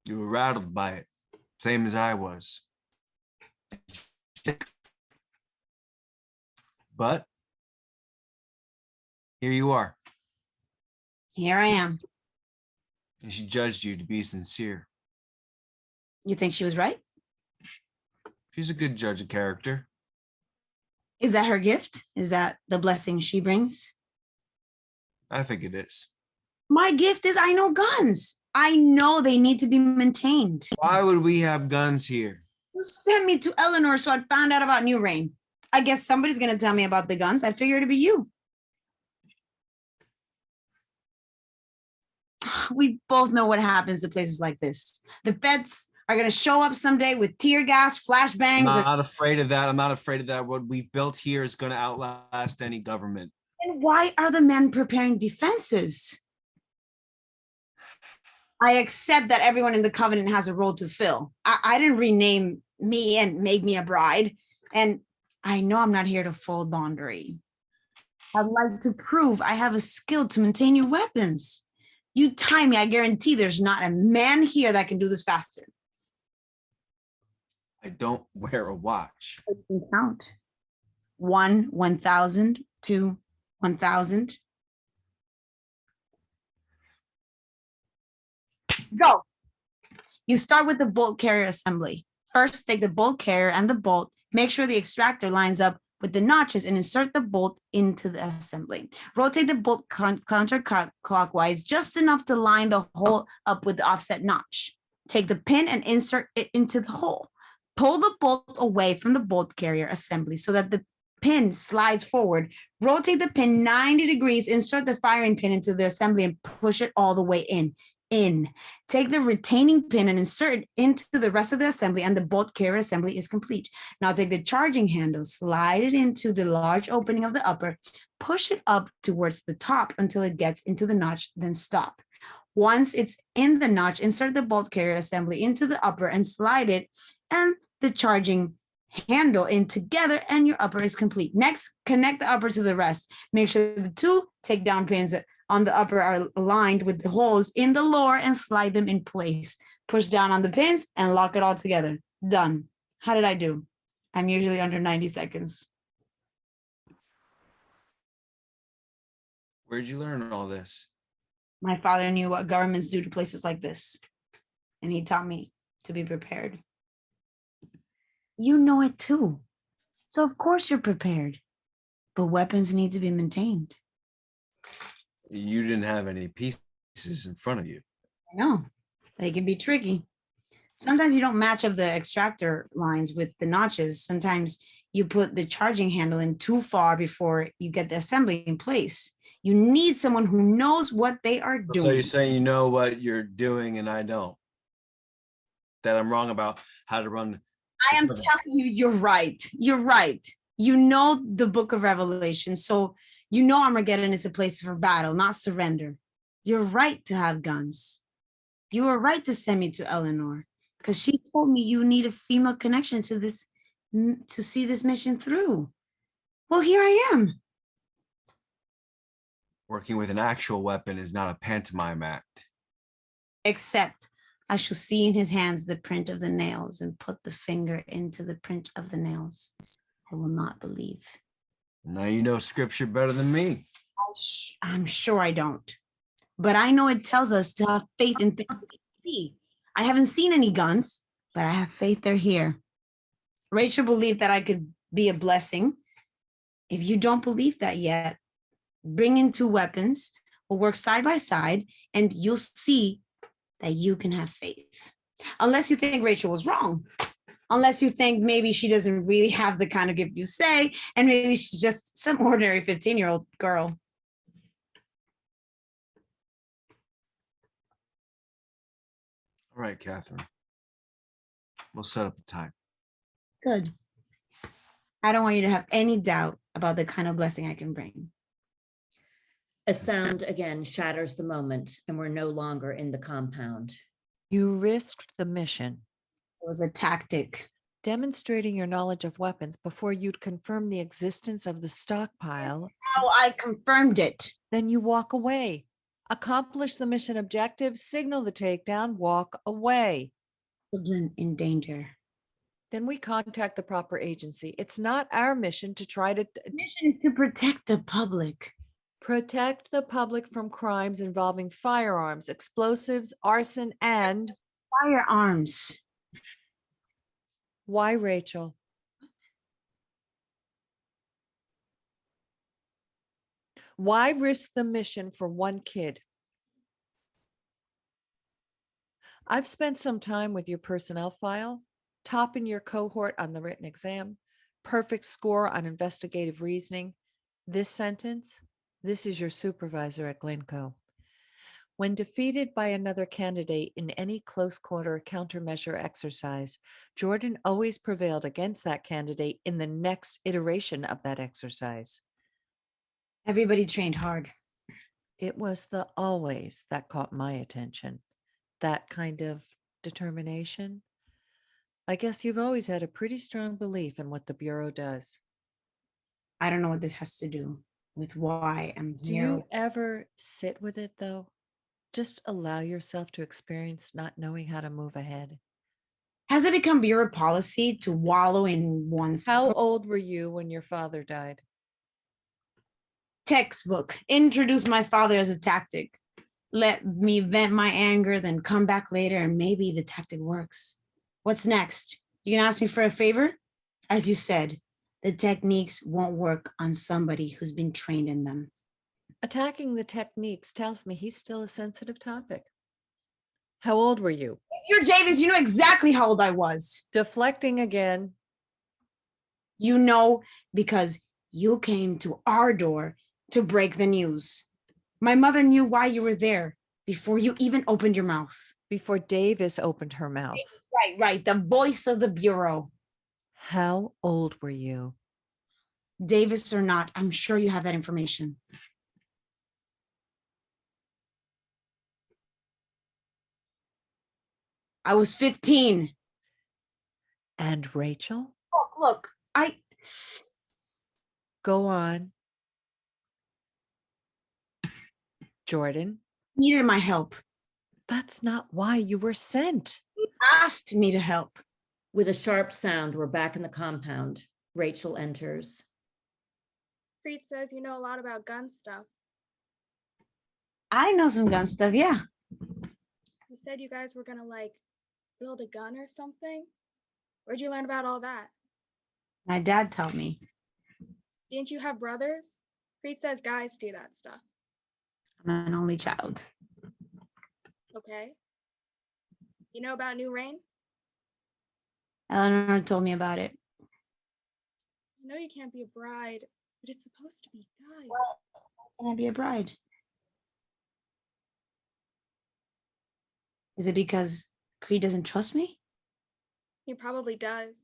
You were rattled by it, same as I was. But here you are. Here I am. And she judged you to be sincere. You think she was right? She's a good judge of character. Is that her gift? Is that the blessing she brings? I think it is. My gift is I know guns. I know they need to be maintained. Why would we have guns here? You sent me to Eleanor, so I found out about New Rain. I guess somebody's going to tell me about the guns. I figured it'd be you. We both know what happens to places like this. The feds are going to show up someday with tear gas, flashbangs. I'm not afraid of that. I'm not afraid of that. What we've built here is going to outlast any government. And why are the men preparing defenses? I accept that everyone in the covenant has a role to fill. I didn't rename me and make me a bride. And I know I'm not here to fold laundry. I'd like to prove I have a skill to maintain your weapons. You tie me, I guarantee there's not a man here that can do this faster. I don't wear a watch. I can count. 1, 1,000, 2, 1,000. Go. You start with the bolt carrier assembly. First, take the bolt carrier and the bolt, make sure the extractor lines up with the notches and insert the bolt into the assembly. Rotate the bolt counterclockwise just enough to line the hole up with the offset notch. Take the pin and insert it into the hole. Pull the bolt away from the bolt carrier assembly so that the pin slides forward. Rotate the pin 90 degrees, insert the firing pin into the assembly and push it all the way in. Take the retaining pin and insert it into the rest of the assembly, and the bolt carrier assembly is complete. Now take the charging handle, slide it into the large opening of the upper, push it up towards the top until it gets into the notch, then stop. Once it's in the notch, insert the bolt carrier assembly into the upper and slide it and the charging handle in together, and your upper is complete. Next, connect the upper to the rest. Make sure the two takedown pins on the upper are aligned with the holes in the lower and slide them in place. Push down on the pins and lock it all together. Done. How did I do? I'm usually under 90 seconds. Where'd you learn all this? My father knew what governments do to places like this, and he taught me to be prepared. You know it too. So of course you're prepared, but weapons need to be maintained. You didn't have any pieces in front of you. I know, they can be tricky. Sometimes you don't match up the extractor lines with the notches. Sometimes you put the charging handle in too far before you get the assembly in place. You need someone who knows what they are doing. So you're saying you know what you're doing and I don't? That I'm wrong about how to run? I am telling you, you're right. You're right. You know the book of Revelation. So you know Armageddon is a place for battle, not surrender. You're right to have guns. You were right to send me to Eleanor because she told me you need a female connection to this to see this mission through. Well, here I am. Working with an actual weapon is not a pantomime act. Except I shall see in his hands the print of the nails and put the finger into the print of the nails. I will not believe. Now you know scripture better than me. I'm sure I don't. But I know it tells us to have faith in things that see. I haven't seen any guns, but I have faith they're here. Rachel believed that I could be a blessing. If you don't believe that yet, bring in 2 weapons, we'll work side by side, and you'll see that you can have faith. Unless you think Rachel was wrong. Unless you think maybe she doesn't really have the kind of gift you say, and maybe she's just some ordinary 15-year-old girl. All right, Catherine. We'll set up a time. Good. I don't want you to have any doubt about the kind of blessing I can bring. A sound again shatters the moment, and we're no longer in the compound. You risked the mission. It was a tactic. Demonstrating your knowledge of weapons before you'd confirm the existence of the stockpile. How I confirmed it. Then you walk away. Accomplish the mission objective, signal the takedown, walk away. Children in danger. Then we contact the proper agency. It's not our mission to try to Mission is to protect the public. protect the public from crimes involving firearms, explosives, arson, and Firearms. why, Rachel? Why risk the mission for one kid? I've spent some time with your personnel file, top in your cohort on the written exam, perfect score on investigative reasoning. This sentence, this is your supervisor at Glencoe. When defeated by another candidate in any close quarter countermeasure exercise, Jordan always prevailed against that candidate in the next iteration of that exercise. Everybody trained hard. It was the always that caught my attention. That kind of determination. I guess you've always had a pretty strong belief in what the Bureau does. I don't know what this has to do with why I'm Do here. you ever sit with it though? Just allow yourself to experience not knowing how to move ahead. Has it become Bureau policy to wallow in one's How old were you when your father died? textbook? Introduce my father as a tactic. Let me vent my anger, then come back later and maybe the tactic works. What's next? You can ask me for a favor? As you said, the techniques won't work on somebody who's been trained in them. Attacking the techniques tells me he's still a sensitive topic. How old were you? You're Davis, you know exactly how old I was. Deflecting again. You know, because you came to our door to break the news. My mother knew why you were there before you even opened your mouth. Before Davis opened her mouth. Right. The voice of the Bureau. How old were you? Davis or not, I'm sure you have that information. I was 15. And Rachel? Look, I Go on. Jordan? needed my help. That's not why you were sent. Asked me to help. With a sharp sound, we're back in the compound. Rachel enters. Preet says you know a lot about gun stuff. I know some gun stuff, yeah. You said you guys were gonna build a gun or something. Where'd you learn about all that? My dad told me. Didn't you have brothers? Preet says guys do that stuff. I'm an only child. Okay. You know about New Rain? Eleanor told me about it. I know you can't be a bride, but it's supposed to be guys. Well, can I be a bride? Is it because Creed doesn't trust me? He probably does.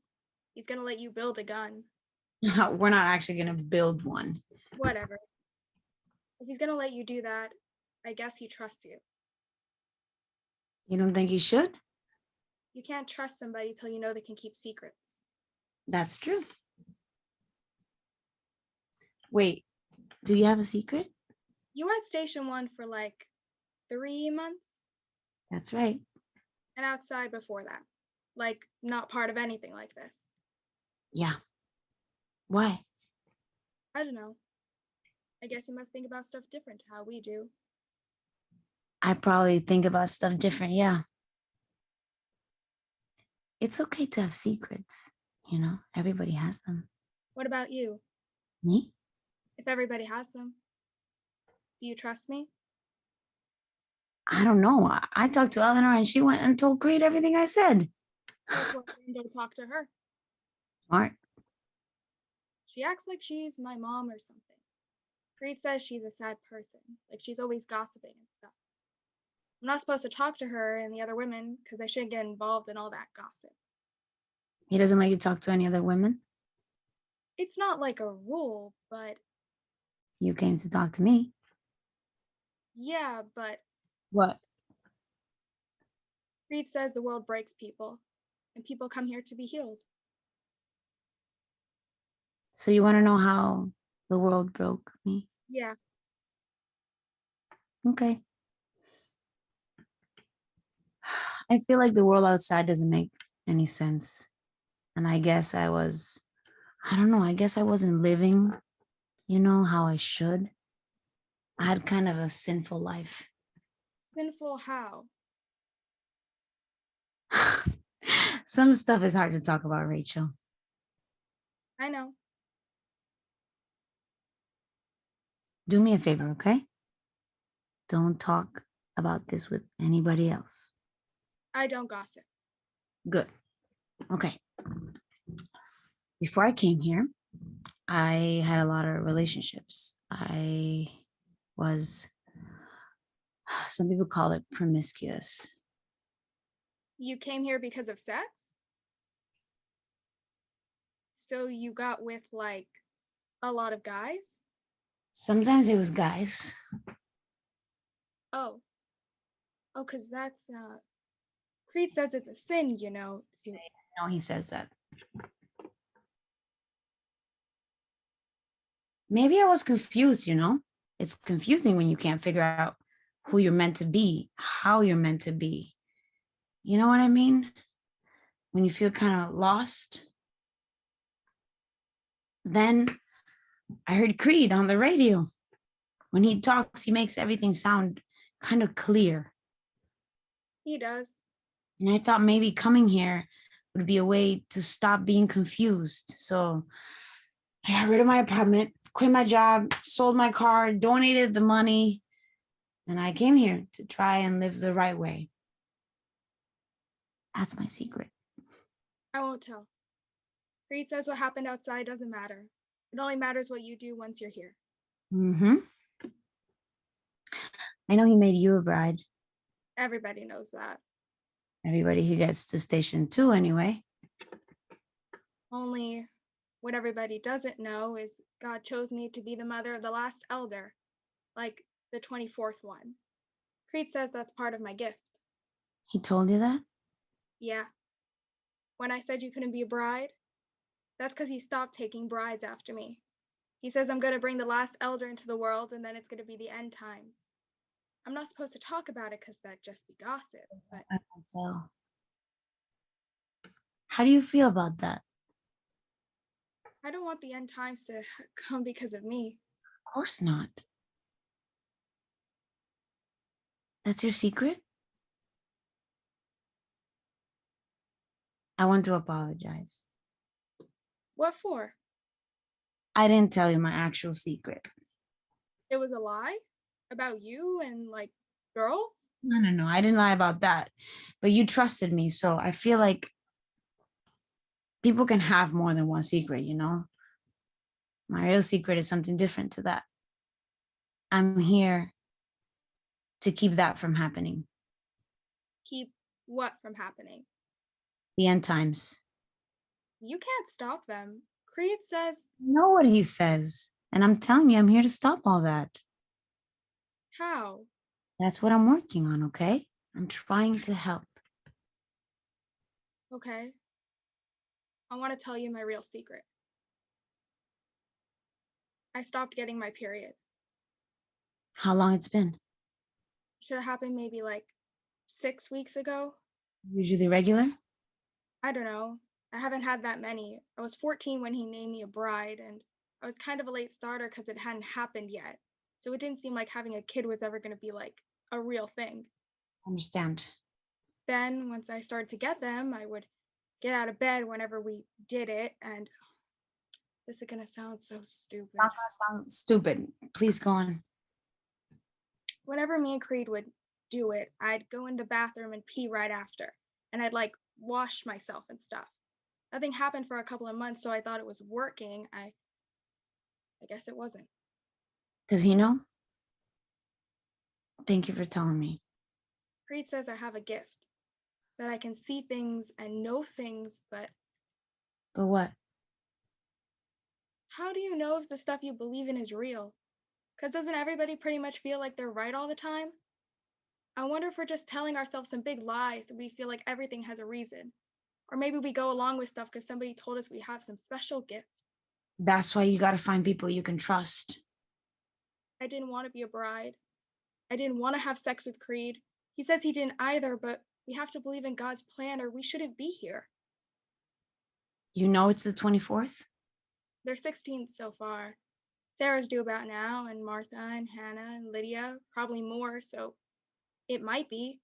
He's gonna let you build a gun. We're not actually gonna build one. Whatever. If he's gonna let you do that, I guess he trusts you. You don't think he should? You can't trust somebody till you know they can keep secrets. That's true. Wait, do you have a secret? You were at Station 1 for 3 months, That's right. and outside before that. Not part of anything like this. Yeah. Why? I don't know. I guess you must think about stuff different to how we do. I probably think about stuff different, yeah. It's okay to have secrets, everybody has them. What about you? Me? If everybody has them, do you trust me? I don't know. I talked to Eleanor and she went and told Creed everything I said. Go talk to her. Smart. She acts like she's my mom or something. Creed says she's a sad person, she's always gossiping and stuff. I'm not supposed to talk to her and the other women because I shouldn't get involved in all that gossip. He doesn't let you talk to any other women? It's not like a rule, but You came to talk to me. yeah, but What? Creed says the world breaks people. and people come here to be healed. So you want to know how the world broke me? Yeah, Okay. I feel like the world outside doesn't make any sense. And I guess I don't know, I guess I wasn't living, how I should. I had kind of a sinful life. sinful how? Some stuff is hard to talk about, Rachel. I know. Do me a favor, okay? Don't talk about this with anybody else. I don't gossip. Good. Okay. Before I came here, I had a lot of relationships. I was, some people call it promiscuous. You came here because of sex? So you got with like a lot of guys? Sometimes it was guys. Oh. Oh, because that's Creed says it's a sin, to No, he says that. Maybe I was confused, It's confusing when you can't figure out who you're meant to be, how you're meant to be. You know what I mean? When you feel kind of lost. Then I heard Creed on the radio. When he talks, he makes everything sound kind of clear. He does. And I thought maybe coming here would be a way to stop being confused. So I got rid of my apartment, quit my job, sold my car, donated the money, and I came here to try and live the right way. That's my secret. I won't tell. Creed says what happened outside doesn't matter. It only matters what you do once you're here. Mm-hmm. I know he made you a bride. Everybody knows that. Everybody who gets to station 2 anyway. Only what everybody doesn't know is God chose me to be the mother of the last elder, like the 24th one. Creed says that's part of my gift. He told you that? Yeah. When I said you couldn't be a bride, that's because he stopped taking brides after me. He says I'm going to bring the last elder into the world and then it's going to be the end times. I'm not supposed to talk about it because that'd just be gossip, but I can tell. How do you feel about that? I don't want the end times to come because of me. Of course not. That's your secret? I want to apologize. What for? I didn't tell you my actual secret. It was a lie? About you and like girls? No. I didn't lie about that. But you trusted me. So I feel like people can have more than one secret, My real secret is something different to that. I'm here to keep that from happening. Keep what from happening? The end times. You can't stop them. Creed says. You know what he says. And I'm telling you, I'm here to stop all that. How? That's what I'm working on, okay? I'm trying to help. Okay. I want to tell you my real secret. I stopped getting my period. How long it's been? Should have happened maybe like 6 weeks ago. Usually regular? I don't know. I haven't had that many. I was 14 when he named me a bride, and I was kind of a late starter because it hadn't happened yet. So it didn't seem like having a kid was ever going to be like a real thing. Understand. Then once I started to get them, I would get out of bed whenever we did it, and this is going to sound so stupid. Not gonna sound stupid. Please go on. Whenever me and Creed would do it, I'd go in the bathroom and pee right after, and I'd like wash myself and stuff. Nothing happened for a couple of months, so I thought it was working. I guess it wasn't. Does he know? Thank you for telling me. Creed says I have a gift, that I can see things and know things, but what? how do you know if the stuff you believe in is real? Because doesn't everybody pretty much feel like they're right all the time? I wonder if we're just telling ourselves some big lies so we feel like everything has a reason. Or maybe we go along with stuff because somebody told us we have some special gift. That's why you got to find people you can trust. I didn't want to be a bride. I didn't want to have sex with Creed. He says he didn't either, but we have to believe in God's plan or we shouldn't be here. You know it's the 24th? They're 16 so far. Sarah's due about now, and Martha and Hannah and Lydia, probably more, so it might be.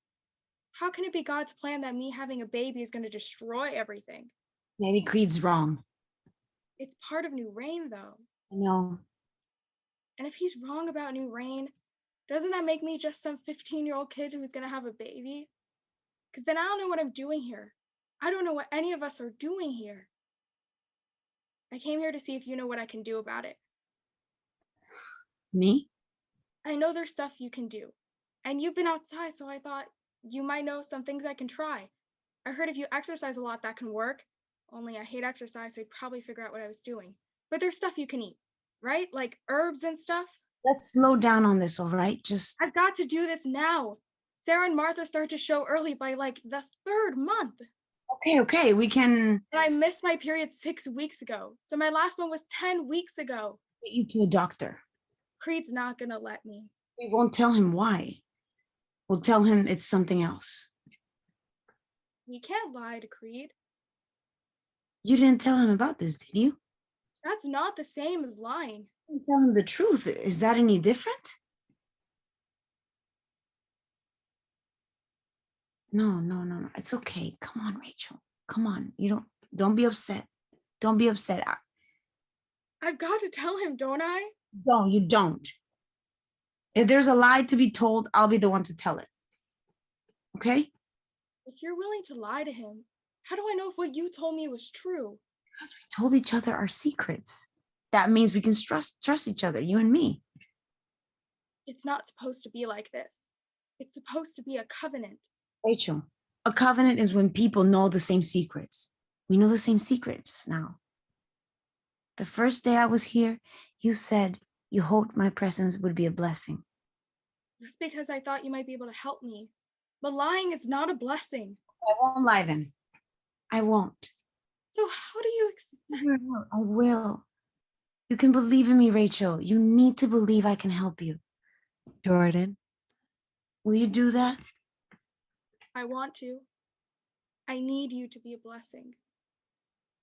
How can it be God's plan that me having a baby is going to destroy everything? Maybe Creed's wrong. It's part of New Reign, though. I know. And if he's wrong about New Reign, doesn't that make me just some 15-year-old kid who's going to have a baby? Because then I don't know what I'm doing here. I don't know what any of us are doing here. I came here to see if you know what I can do about it. Me? I know there's stuff you can do. And you've been outside, so I thought you might know some things I can try. I heard if you exercise a lot, that can work. Only I hate exercise, so I'd probably figure out what I was doing. But there's stuff you can eat, right? Like herbs and stuff. Let's slow down on this, all right? I've got to do this now. Sarah and Martha start to show early by like the 3rd month. Okay, we can And I missed my period 6 weeks ago. So my last one was 10 weeks ago. get you to a doctor. Creed's not gonna let me. We won't tell him why. We'll tell him it's something else. We can't lie to Creed. You didn't tell him about this, did you? That's not the same as lying. You tell him the truth. Is that any different? No. It's okay. Come on, Rachel. Come on. Don't be upset. Don't be upset. I've got to tell him, don't I? No, you don't. If there's a lie to be told, I'll be the one to tell it. Okay? If you're willing to lie to him, how do I know if what you told me was true? Because we told each other our secrets. That means we can trust each other, you and me. It's not supposed to be like this. It's supposed to be a covenant. Rachel, a covenant is when people know the same secrets. We know the same secrets now. The first day I was here, you said you hoped my presence would be a blessing. That's because I thought you might be able to help me. But lying is not a blessing. I won't lie then. I won't. So how do you expect? I will. You can believe in me, Rachel. You need to believe I can help you. Jordan, Will you do that? I want to. I need you to be a blessing.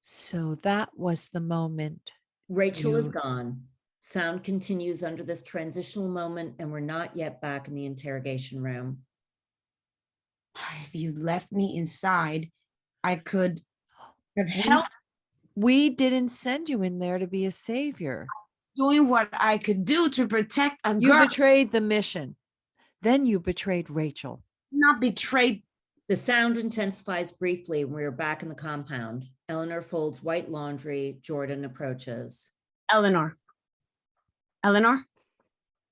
so that was the moment. Rachel is You- gone. Sound continues under this transitional moment, and we're not yet back in the interrogation room. If you left me inside, I could have helped We didn't send you in there to be a savior. doing what I could do to protect a You girl. betrayed the mission. Then you betrayed Rachel. Not betrayed. The sound intensifies briefly when we are back in the compound. Eleanor folds white laundry. Jordan approaches. Eleanor.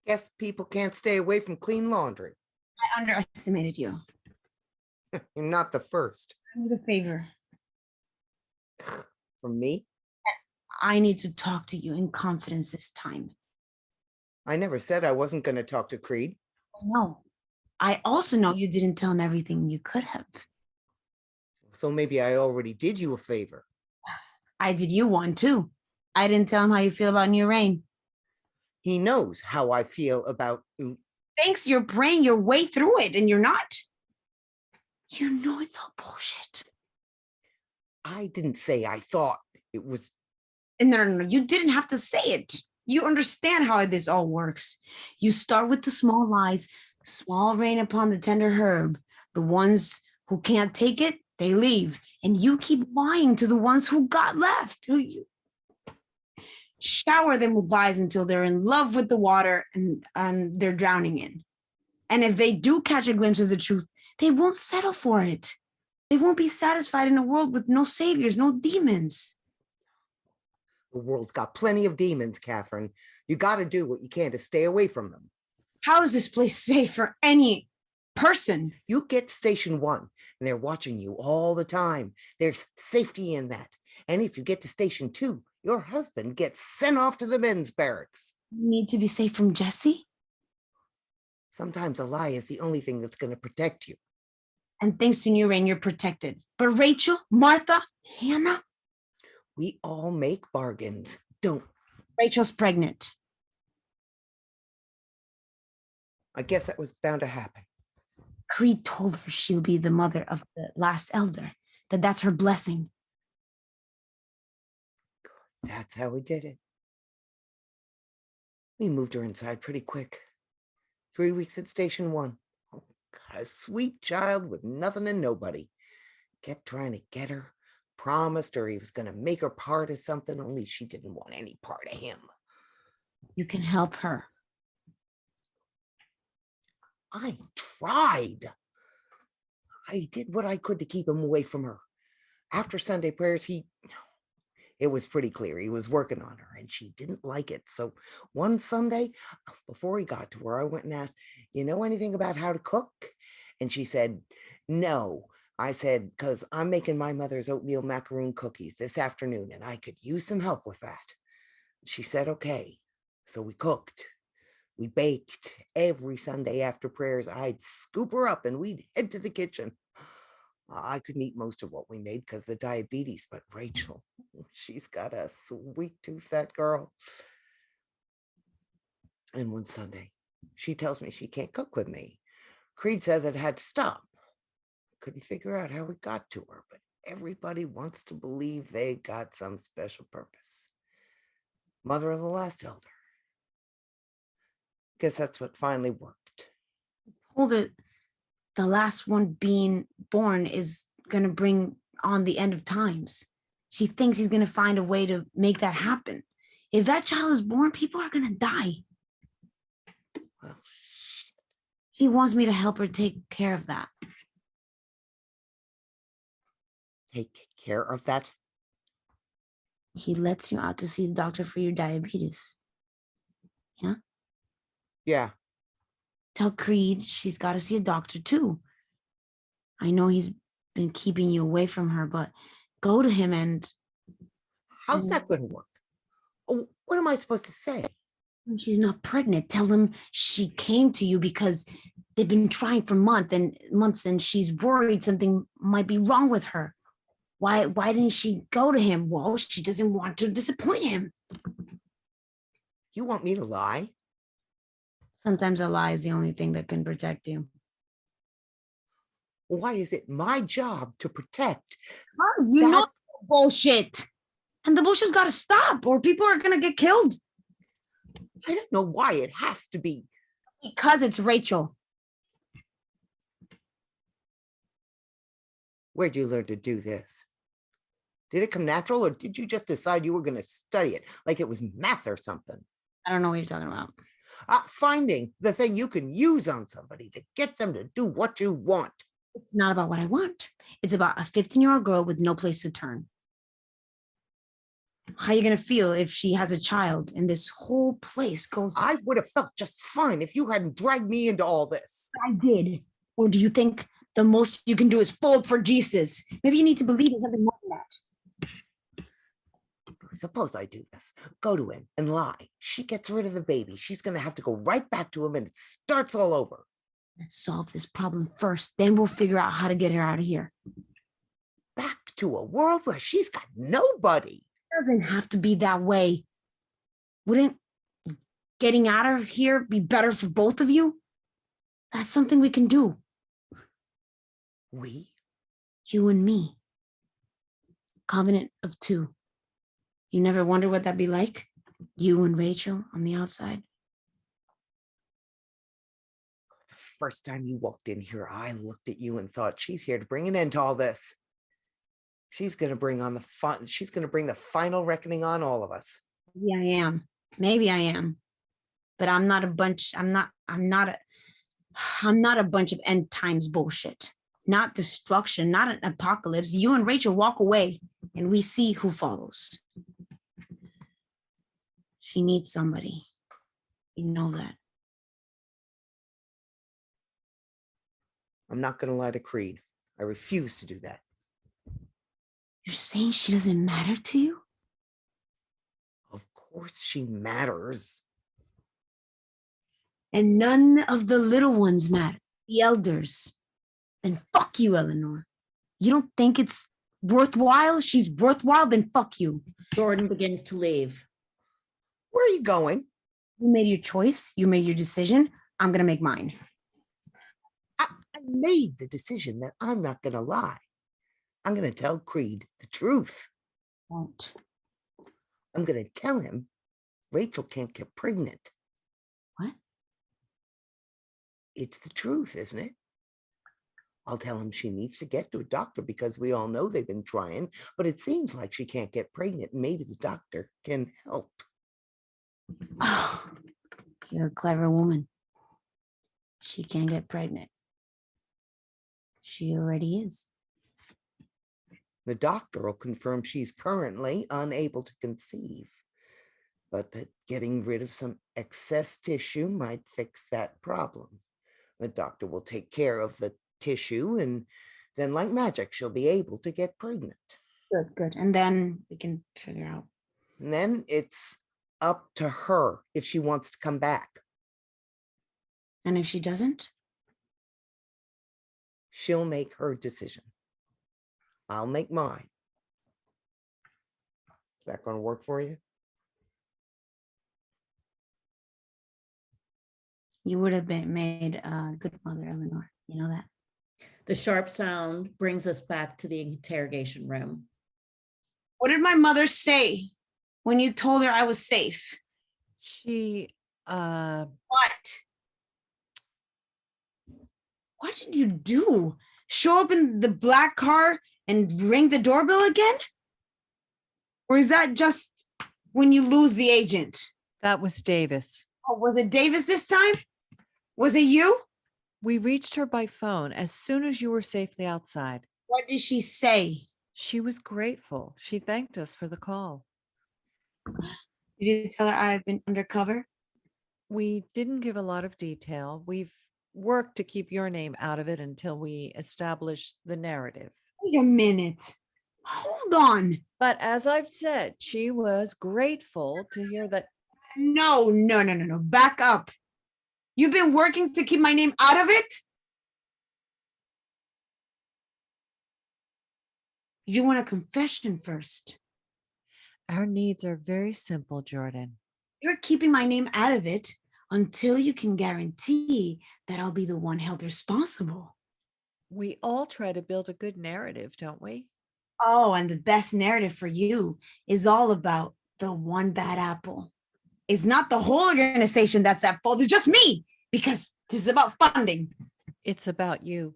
Guess people can't stay away from clean laundry. I underestimated you. You're not the first. I need a favor. From me? I need to talk to you in confidence this time. I never said I wasn't going to talk to Creed. No. I also know you didn't tell him everything you could have. So maybe I already did you a favor. I did you one too. I didn't tell him how you feel about New Reign. He knows how I feel about. Thinks you're praying your way through it and you're not. You know it's all bullshit. I didn't say I thought it was. No. You didn't have to say it. You understand how this all works. You start with the small lies, small rain upon the tender herb. The ones who can't take it, they leave. And you keep lying to the ones who got left. Who you shower them with lies until they're in love with the water and they're drowning in. And if they do catch a glimpse of the truth, they won't settle for it. They won't be satisfied in a world with no saviors, no demons. The world's got plenty of demons, Catherine. You got to do what you can to stay away from them. How is this place safe for any person? You get to Station 1, and they're watching you all the time. There's safety in that. And if you get to Station 2, your husband gets sent off to the men's barracks. You need to be safe from Jesse? Sometimes a lie is the only thing that's going to protect you. And thanks to New Rain, you're protected. But Rachel, Martha, Hannah, We all make bargains, don't. Rachel's pregnant. I guess that was bound to happen. Creed told her she'll be the mother of the last elder, that's her blessing. That's how we did it. We moved her inside pretty quick. 3 weeks at Station 1. Oh, God, a sweet child with nothing and nobody. Kept trying to get her. Promised her he was going to make her part of something, only she didn't want any part of him. You can help her. I tried. I did what I could to keep him away from her. After Sunday prayers, it was pretty clear he was working on her and she didn't like it. So one Sunday, before he got to her, I went and asked, you know anything about how to cook? And she said, no. I said, because I'm making my mother's oatmeal macaroon cookies this afternoon and I could use some help with that. She said, okay. So we cooked. We baked. Every Sunday after prayers, I'd scoop her up and we'd head to the kitchen. I couldn't eat most of what we made because of the diabetes, but Rachel, she's got a sweet tooth, that girl. And one Sunday, she tells me she can't cook with me. Creed said that it had to stop. Couldn't figure out how it got to her, but everybody wants to believe they got some special purpose. Mother of the last elder. Guess that's what finally worked. Told her the last one being born is going to bring on the end of times. She thinks he's going to find a way to make that happen. If that child is born, people are going to die. Well, shit. He wants me to help her take care of that. Take care of that? He lets you out to see the doctor for your diabetes. Yeah? Yeah. Tell Creed she's got to see a doctor too. I know he's been keeping you away from her, but go to him and... How's that going to work? Oh, what am I supposed to say? She's not pregnant. Tell him she came to you because they've been trying for months and she's worried something might be wrong with her. Why didn't she go to him? Well, she doesn't want to disappoint him. You want me to lie? Sometimes a lie is the only thing that can protect you. Why is it my job to protect? Because you know bullshit. And the bullshit's got to stop or people are going to get killed. I don't know why it has to be. Because it's Rachel. Where'd you learn to do this? Did it come natural or did you just decide you were going to study it like it was math or something? I don't know what you're talking about. Finding the thing you can use on somebody to get them to do what you want. It's not about what I want. It's about a 15-year-old girl with no place to turn. How are you going to feel if she has a child and this whole place goes... I would have felt just fine if you hadn't dragged me into all this. I did. Or do you think the most you can do is fold for Jesus? Maybe you need to believe in something more than that. Suppose I do this. Go to him and lie. She gets rid of the baby. She's going to have to go right back to him and it starts all over. Let's solve this problem first. Then we'll figure out how to get her out of here. Back to a world where she's got nobody. It doesn't have to be that way. Wouldn't getting out of here be better for both of you? That's something we can do. We? You and me. Covenant of two. You never wonder what that'd be like? You and Rachel on the outside. The first time you walked in here, I looked at you and thought, she's here to bring an end to all this. She's going to bring on she's going to bring the final reckoning on all of us. Yeah, I am. Maybe I am. But I'm not a bunch of end times bullshit. Not destruction, not an apocalypse. You and Rachel walk away and we see who follows. She needs somebody. You know that. I'm not going to lie to Creed. I refuse to do that. You're saying she doesn't matter to you? Of course she matters. And none of the little ones matter. The elders. Then fuck you, Eleanor. You don't think it's worthwhile? She's worthwhile, then fuck you. Jordan begins to leave. Where are you going? You made your choice. You made your decision. I'm going to make mine. I made the decision that I'm not going to lie. I'm going to tell Creed the truth. Won't. I'm going to tell him Rachel can't get pregnant. What? It's the truth, isn't it? I'll tell him she needs to get to a doctor because we all know they've been trying, but it seems like she can't get pregnant. Maybe the doctor can help. Oh, you're a clever woman. She can't get pregnant. She already is. The doctor will confirm she's currently unable to conceive, but that getting rid of some excess tissue might fix that problem. The doctor will take care of the tissue, and then like magic, she'll be able to get pregnant. Good. And then we can figure out. And then it's up to her if she wants to come back. And if she doesn't? She'll make her decision. I'll make mine. Is that going to work for you? You would have been made a good mother, Eleanor. You know that? The sharp sound brings us back to the interrogation room. What did my mother say when you told her I was safe? She, What? What did you do? Show up in the black car and ring the doorbell again? Or is that just when you lose the agent? that was Davis. Oh, was it Davis this time? Was it you? We reached her by phone as soon as you were safely outside. What did she say? She was grateful. She thanked us for the call. Did you tell her I've been undercover? We didn't give a lot of detail. We've worked to keep your name out of it until we establish the narrative. Wait a minute. Hold on. But as I've said, she was grateful to hear that. No. Back up. You've been working to keep my name out of it? You want a confession first. Our needs are very simple, Jordan. You're keeping my name out of it until you can guarantee that I'll be the one held responsible. We all try to build a good narrative, don't we? Oh, and the best narrative for you is all about the one bad apple. It's not the whole organization that's at fault. It's just me, because this is about funding. It's about you.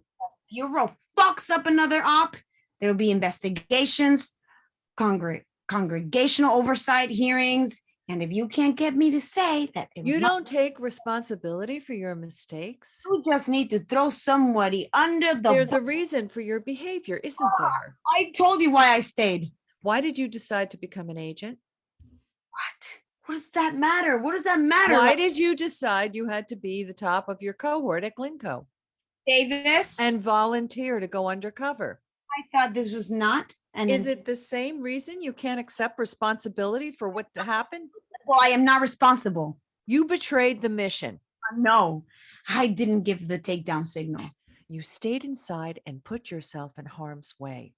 Bureau fucks up another op, there will be investigations, congregational oversight hearings, and if you can't get me to say that You don't take responsibility for your mistakes. you just need to throw somebody under the There's a reason for your behavior, isn't there? I told you why I stayed. Why did you decide to become an agent? What does that matter? What does that matter? Why did you decide you had to be the top of your cohort at Glencoe Davis? and volunteer to go undercover? I thought this was not an Is it the same reason you can't accept responsibility for what happened? Well, I am not responsible. You betrayed the mission. No, I didn't give the takedown signal. You stayed inside and put yourself in harm's way.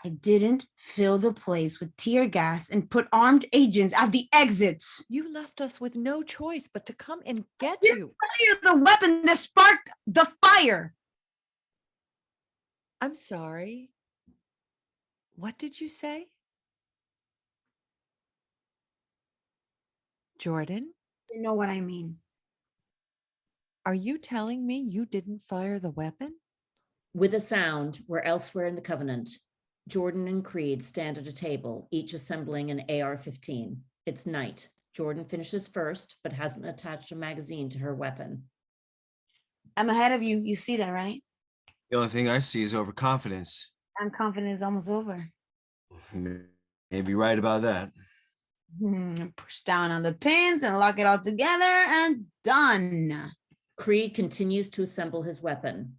I didn't fill the place with tear gas and put armed agents at the exits. You left us with no choice but to come and get You you. fired the weapon that sparked the fire. I'm sorry. What did you say? Jordan, You know what I mean. are you telling me you didn't fire the weapon? With a sound, we're elsewhere in the Covenant. Jordan and Creed stand at a table, each assembling an AR-15. It's night. Jordan finishes first, but hasn't attached a magazine to her weapon. I'm ahead of you. You see that, right? The only thing I see is overconfidence. I'm confident it's almost over. You may be right about that. Push down on the pins and lock it all together and done. Creed continues to assemble his weapon.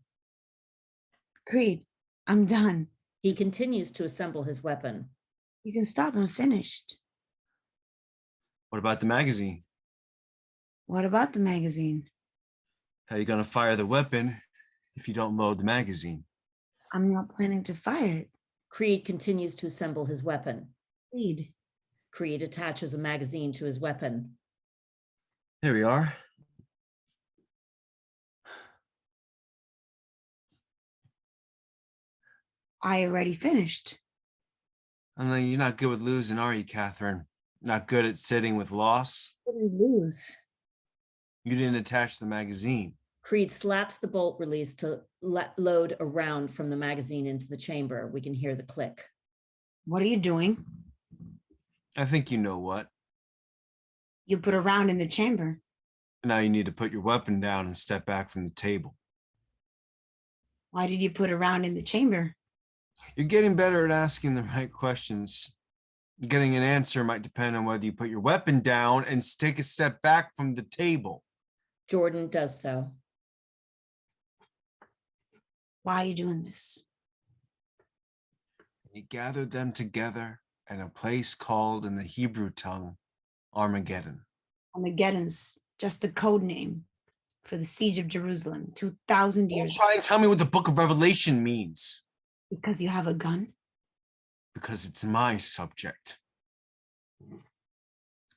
Creed, I'm done. He continues to assemble his weapon. You can stop. I'm finished. What about the magazine? What about the magazine? How you gonna fire the weapon if you don't load the magazine. I'm not planning to fire it. Creed continues to assemble his weapon. Read. Creed attaches a magazine to his weapon. There we are. I already finished. I know you're not good with losing, are you, Catherine? Not good at sitting with loss? What did we lose? You didn't attach the magazine. Creed slaps the bolt release to load a round from the magazine into the chamber. We can hear the click. What are you doing? I think you know what. You put a round in the chamber. Now you need to put your weapon down and step back from the table. Why did you put a round in the chamber? You're getting better at asking the right questions. Getting an answer might depend on whether you put your weapon down and take a step back from the table. Jordan does so. Why are you doing this? He gathered them together in a place called in the Hebrew tongue, Armageddon. Armageddon's just a code name for the siege of Jerusalem 2,000 Don't years. try and tell me what the book of Revelation means. Because you have a gun? Because it's my subject.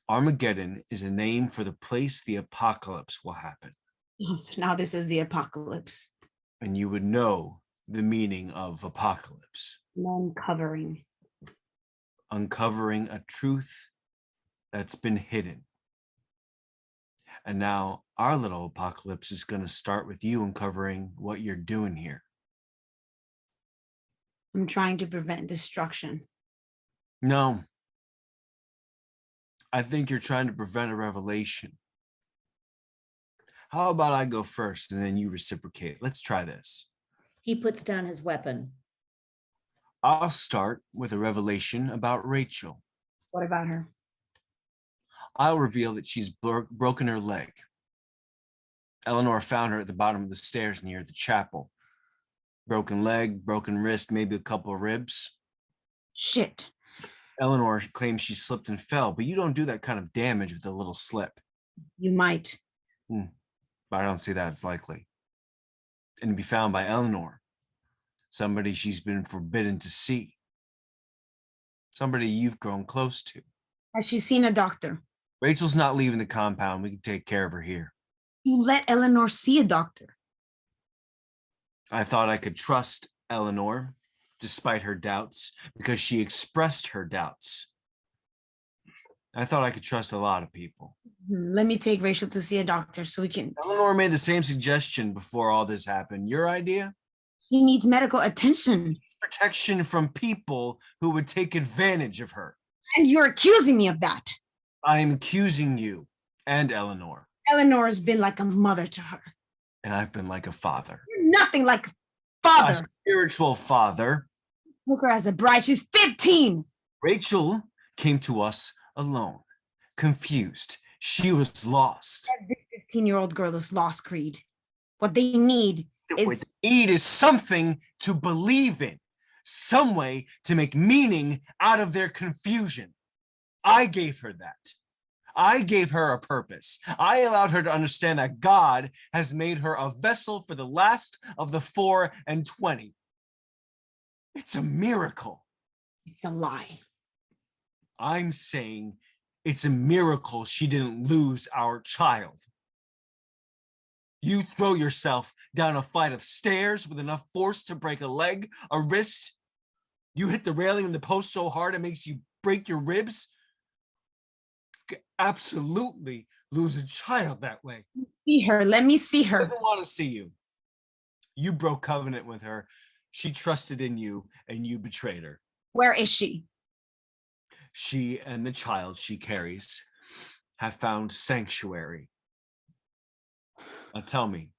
Armageddon is a name for the place the apocalypse will happen. Oh, so now this is the apocalypse. And you would know the meaning of apocalypse. Men covering. Uncovering a truth that's been hidden. And now our little apocalypse is going to start with you uncovering what you're doing here. I'm trying to prevent destruction. No. I think you're trying to prevent a revelation. How about I go first and then you reciprocate? Let's try this. He puts down his weapon. I'll start with a revelation about Rachel. What about her? I'll reveal that she's broken her leg. Eleanor found her at the bottom of the stairs near the chapel. Broken leg, broken wrist, maybe a couple of ribs. Shit. Eleanor claims she slipped and fell, but you don't do that kind of damage with a little slip. You might. But I don't see that it's likely. And to be found by Eleanor, somebody she's been forbidden to see. Somebody you've grown close to. Has she seen a doctor? Rachel's not leaving the compound. We can take care of her here. You let Eleanor see a doctor. I thought I could trust Eleanor, despite her doubts, because she expressed her doubts. I thought I could trust a lot of people. Let me take Rachel to see a doctor so we can... Eleanor made the same suggestion before all this happened. Your idea? He needs medical attention. Protection from people who would take advantage of her. And you're accusing me of that. I am accusing you and Eleanor. Eleanor's been like a mother to her. And I've been like a father. You're nothing like father. A spiritual father. Took her as a bride. She's 15. Rachel came to us alone, confused. She was lost. Every 15-year-old girl is lost, Creed. What they need What they need is something to believe in, some way to make meaning out of their confusion. I gave her that. I gave her a purpose. I allowed her to understand that God has made her a vessel for the last of the 4 and 20. It's a miracle. It's a lie. I'm saying it's a miracle she didn't lose our child. You throw yourself down a flight of stairs with enough force to break a leg, a wrist. You hit the railing and the post so hard it makes you break your ribs. You could absolutely lose a child that way. See her. Let me see her. She doesn't want to see you. You broke covenant with her. She trusted in you and you betrayed her. Where is she? She and the child she carries have found sanctuary. Now tell me,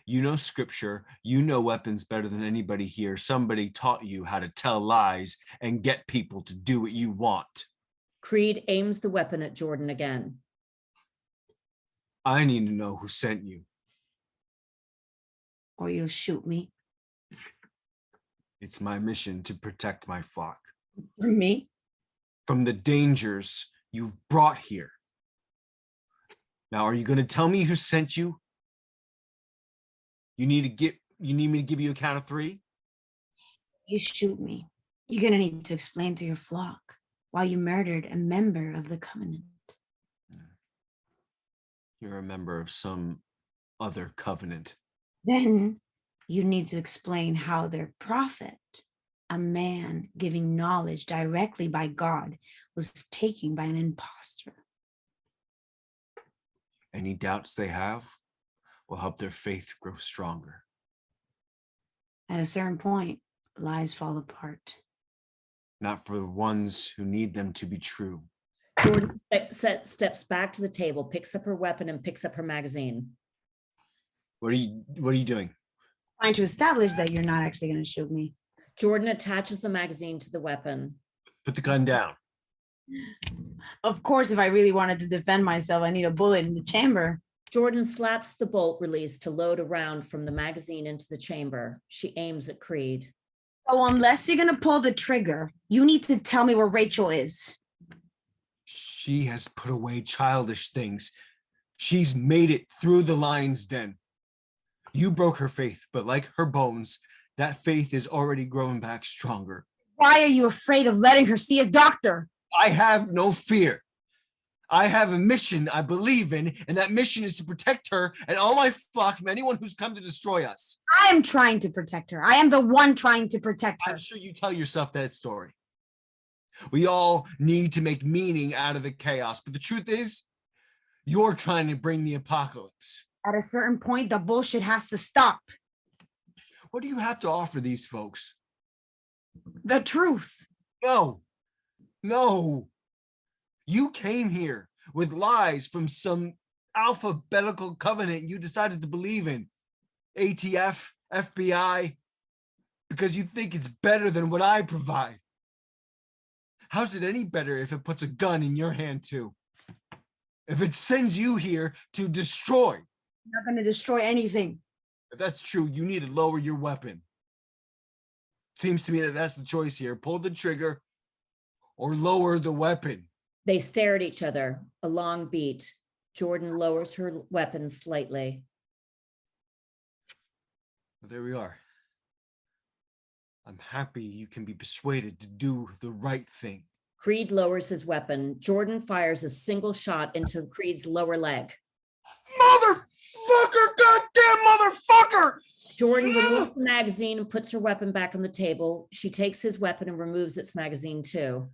you know scripture, you know weapons better than anybody here. Somebody taught you how to tell lies and get people to do what you want. Creed aims the weapon at Jordan again. I need to know who sent you. Or you'll shoot me. It's my mission to protect my flock. For me? From the dangers you've brought here. Now, are you going to tell me who sent you? You need me to give you a count of 3? You shoot me, you're gonna need to explain to your flock why you murdered a member of the covenant. You're a member of some other covenant. Then you need to explain how their prophet, a man giving knowledge directly by God, was taken by an imposter. Any doubts they have will help their faith grow stronger. At a certain point, lies fall apart. Not for the ones who need them to be true. Jordan steps back to the table, picks up her weapon, and picks up her magazine. What are you doing? Trying to establish that you're not actually going to shoot me. Jordan attaches the magazine to the weapon. Put the gun down. Of course, if I really wanted to defend myself, I need a bullet in the chamber. Jordan slaps the bolt release to load a round from the magazine into the chamber. She aims at Creed. So unless you're going to pull the trigger, you need to tell me where Rachel is. She has put away childish things. She's made it through the lion's den. You broke her faith, but like her bones, that faith is already growing back stronger. Why are you afraid of letting her see a doctor? I have no fear. I have a mission I believe in, and that mission is to protect her and all my flock from anyone who's come to destroy us. I am trying to protect her. I am the one trying to protect her. I'm sure you tell yourself that story. We all need to make meaning out of the chaos, but the truth is, you're trying to bring the apocalypse. At a certain point, the bullshit has to stop. What do you have to offer these folks? The truth. No. You came here with lies from some alphabetical covenant you decided to believe in. ATF, FBI, because you think it's better than what I provide. How's it any better if it puts a gun in your hand too? If it sends you here to destroy? I'm not going to destroy anything. If that's true, you need to lower your weapon. Seems to me that that's the choice here. Pull the trigger or lower the weapon. They stare at each other, a long beat. Jordan lowers her weapon slightly. Well, there we are. I'm happy you can be persuaded to do the right thing. Creed lowers his weapon. Jordan fires a single shot into Creed's lower leg. Motherfucker! Goddamn motherfucker! Jordan removes the magazine and puts her weapon back on the table. She takes his weapon and removes its magazine too.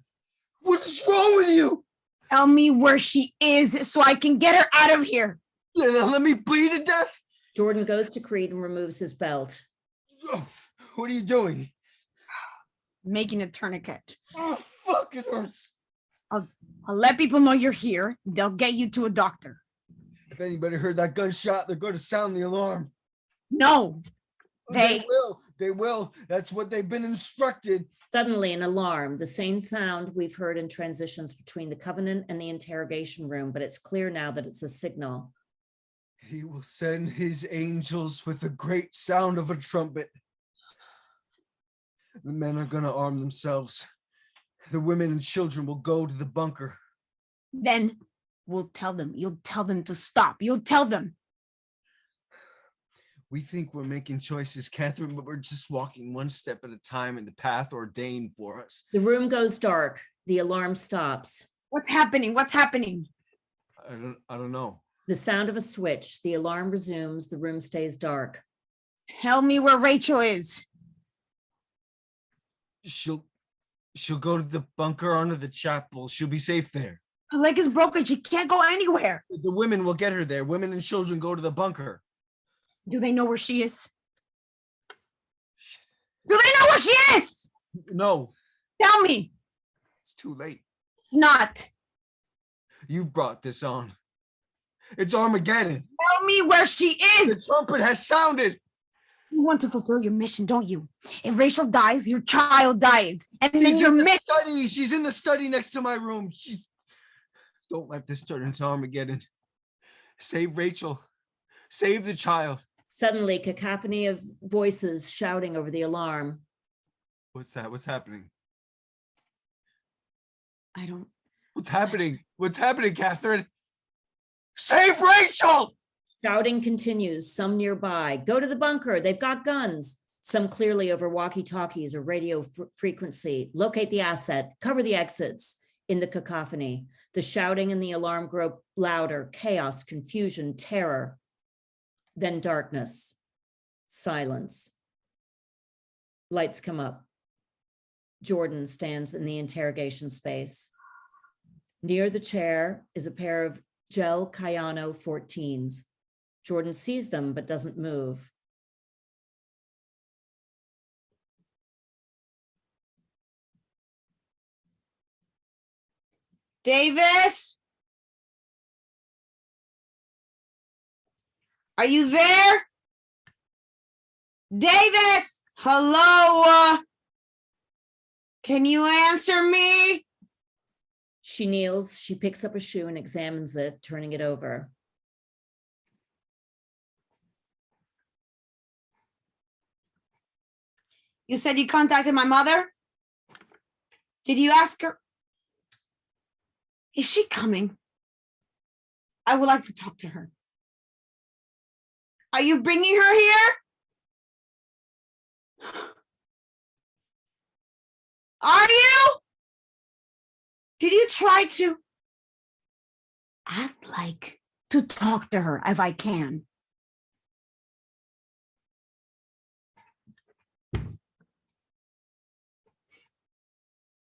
What's wrong with you? Tell me where she is so I can get her out of here. Yeah, now let me bleed to death? Jordan goes to Creed and removes his belt. Oh, what are you doing? Making a tourniquet. Oh, fuck, it hurts. I'll let people know you're here. They'll get you to a doctor. If anybody heard that gunshot, they're going to sound the alarm. No. They will. That's what they've been instructed. Suddenly, an alarm, the same sound we've heard in transitions between the Covenant and the interrogation room, but it's clear now that it's a signal. He will send his angels with the great sound of a trumpet. The men are going to arm themselves. The women and children will go to the bunker. Then we'll tell them. You'll tell them to stop. You'll tell them. We think we're making choices, Catherine, but we're just walking one step at a time in the path ordained for us. The room goes dark. The alarm stops. What's happening? What's happening? I don't know. The sound of a switch. The alarm resumes. The room stays dark. Tell me where Rachel is. She'll go to the bunker under the chapel. She'll be safe there. Her leg is broken. She can't go anywhere. The women will get her there. Women and children go to the bunker. Do they know where she is? Do they know where she is? No. Tell me. It's too late. It's not. You've brought this on. It's Armageddon. Tell me where she The is. trumpet has sounded. You want to fulfill your mission, don't you? If Rachel dies, your child dies. And then She's your in the mission. study. She's in the study next to my room. Don't let this turn into Armageddon. Save Rachel. Save the child. Suddenly, cacophony of voices shouting over the alarm. What's that? What's happening? I don't. What's happening? What's happening, Catherine? Save Rachel! Shouting continues, some nearby. Go to the bunker, they've got guns. Some clearly over walkie-talkies or radio frequency. Locate the asset, cover the exits. In the cacophony, the shouting and the alarm grow louder, chaos, confusion, terror. Then darkness, silence. Lights come up. Jordan stands in the interrogation space. Near the chair is a pair of gel Cayano 14s. Jordan sees them but doesn't move. Davis? Are you there? Davis? Hello? Can you answer me? She kneels, she picks up a shoe and examines it, turning it over. You said you contacted my mother? Did you ask her? Is she coming? I would like to talk to her. Are you bringing her here? Are you? Did you try to? I'd like to talk to her if I can.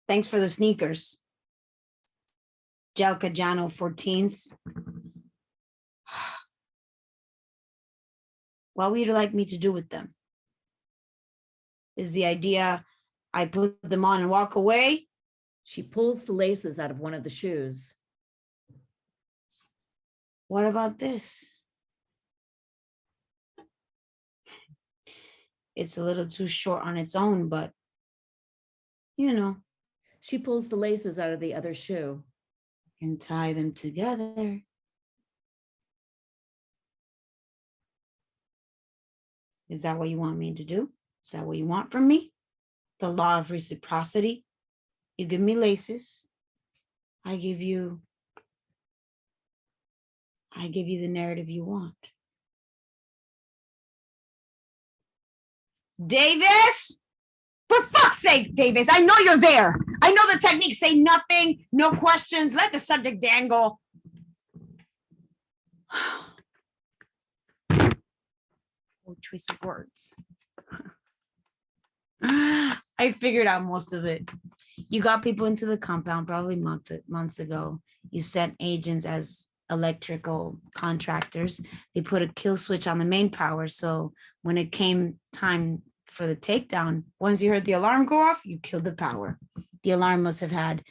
Thanks for the sneakers. Gel Cayano 14s. What would you like me to do with them? Is the idea I put them on and walk away? She pulls the laces out of one of the shoes. What about this? It's a little too short on its own, but you know. She pulls the laces out of the other shoe. And tie them together. Is that what you want me to do? Is that what you want from me? The law of reciprocity. You give me laces. I give you the narrative you want. Davis? For fuck's sake, Davis, I know you're there. I know the techniques say nothing, no questions. Let the subject dangle. Oh, choice of words. I figured out most of it. You got people into the compound probably months ago. You sent agents as electrical contractors. They put a kill switch on the main power. So when it came time for the takedown, once you heard the alarm go off, you killed the power. The alarm must have had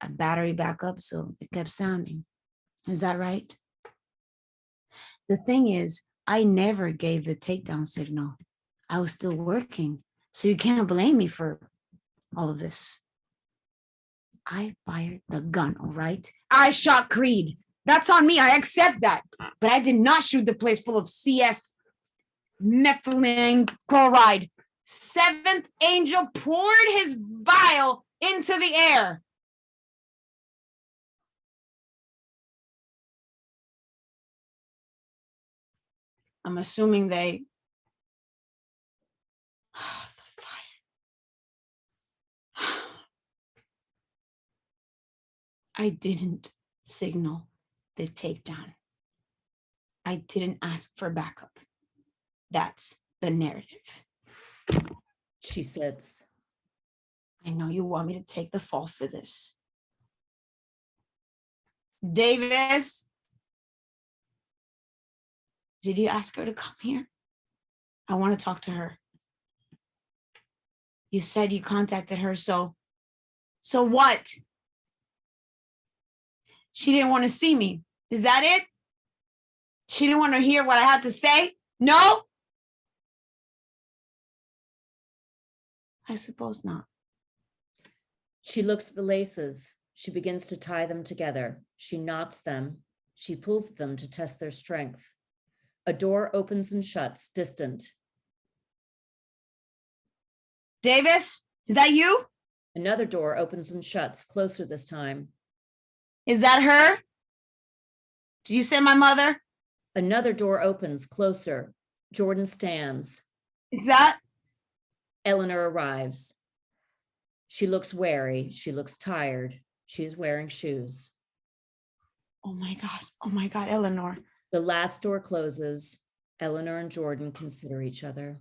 a battery backup, so it kept sounding. Is that right? The thing is, I never gave the takedown signal. I was still working, so you can't blame me for all of this. I fired the gun, all right? I shot Creed. That's on me. I accept that. But I did not shoot the place full of CS methylene chloride. Seventh angel poured his vial into the air. I'm assuming they... the fire. I didn't signal the takedown. I didn't ask for backup. That's the narrative. She sits. I know you want me to take the fall for this. Davis, did you ask her to come here? I want to talk to her. You said you contacted her, so what? She didn't want to see me. Is that it? She didn't want to hear what I had to say? No? I suppose not. She looks at the laces. She begins to tie them together. She knots them. She pulls them to test their strength. A door opens and shuts, distant. Davis, is that you? Another door opens and shuts, closer this time. Is that her? Did you say my mother? Another door opens closer. Jordan stands. Is that? Eleanor arrives. She looks wary. She looks tired. She's wearing shoes. Oh my God. Oh my God, Eleanor. The last door closes. Eleanor and Jordan consider each other.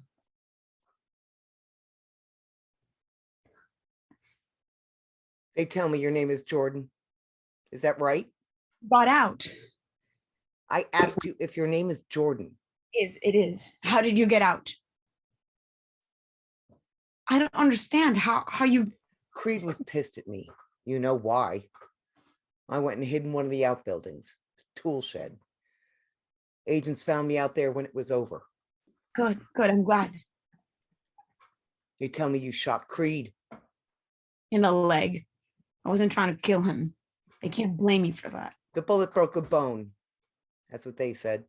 They tell me your name is Jordan. Is that right? Got out. I asked you if your name is Jordan. It is. How did you get out? I don't understand how you. Creed was pissed at me. You know why. I went and hid in one of the outbuildings, tool shed. Agents found me out there when it was over. Good. I'm glad. They tell me you shot Creed. In the leg. I wasn't trying to kill him. They can't blame me for that. The bullet broke the bone. That's what they said.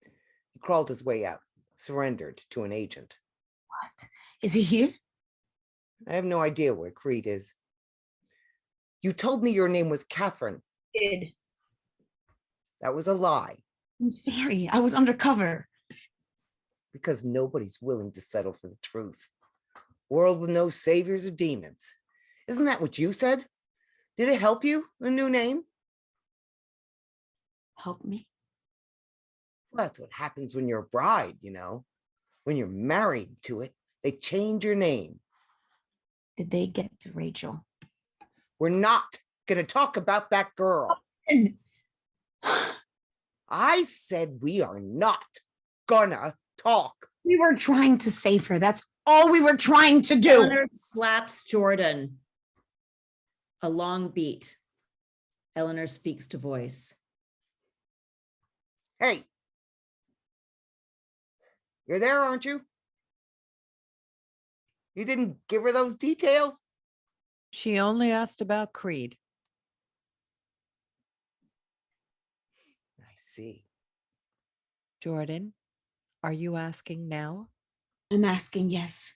He crawled his way out, surrendered to an agent. What? Is he here? I have no idea where Creed is. You told me your name was Catherine. Did. That was a lie. I'm sorry. I was undercover. Because nobody's willing to settle for the truth. World with no saviors or demons. Isn't that what you said? Did it help you, a new name? Help me? Well, that's what happens when you're a bride, you know. When you're married to it, they change your name. Did they get to Rachel? We're not going to talk about that girl. I said we are not gonna talk. We were trying to save her. That's all we were trying to do. Eleanor slaps Jordan. A long beat. Eleanor speaks to voice. Hey, you're there, aren't you? You didn't give her those details? She only asked about Creed. I see. Jordan, are you asking now? I'm asking, yes.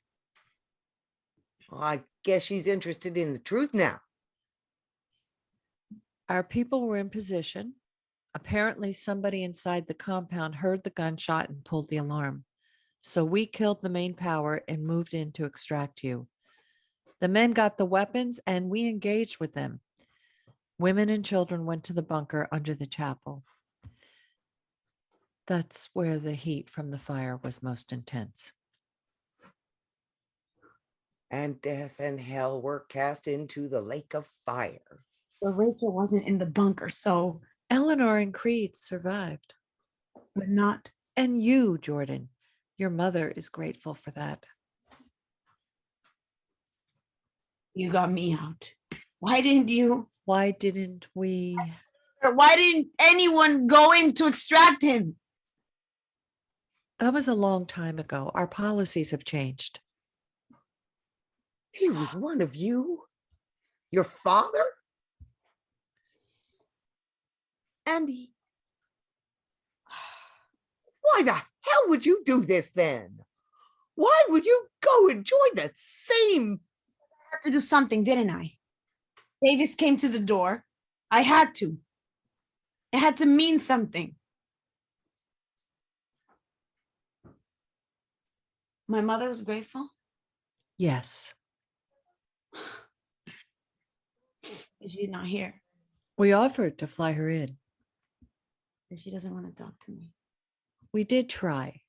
Well, I guess she's interested in the truth now. Our people were in position. Apparently, somebody inside the compound heard the gunshot and pulled the alarm. So we killed the main power and moved in to extract you. The men got the weapons and we engaged with them. Women and children went to the bunker under the chapel. That's where the heat from the fire was most intense. And death and hell were cast into the lake of fire. But Rachel wasn't in the bunker, so. Eleanor and Creed survived. But not. And you, Jordan, your mother is grateful for that. You got me out. Why didn't you? Why didn't we? Or why didn't anyone go in to extract him? That was a long time ago. Our policies have changed. He was one of you? Your father? Andy, why the hell would you do this then? Why would you go and join that same? I had to do something, didn't I? Davis came to the door. I had to. It had to mean something. My mother was grateful. Yes. She's not here. We offered to fly her in. And she doesn't want to talk to me. We did try.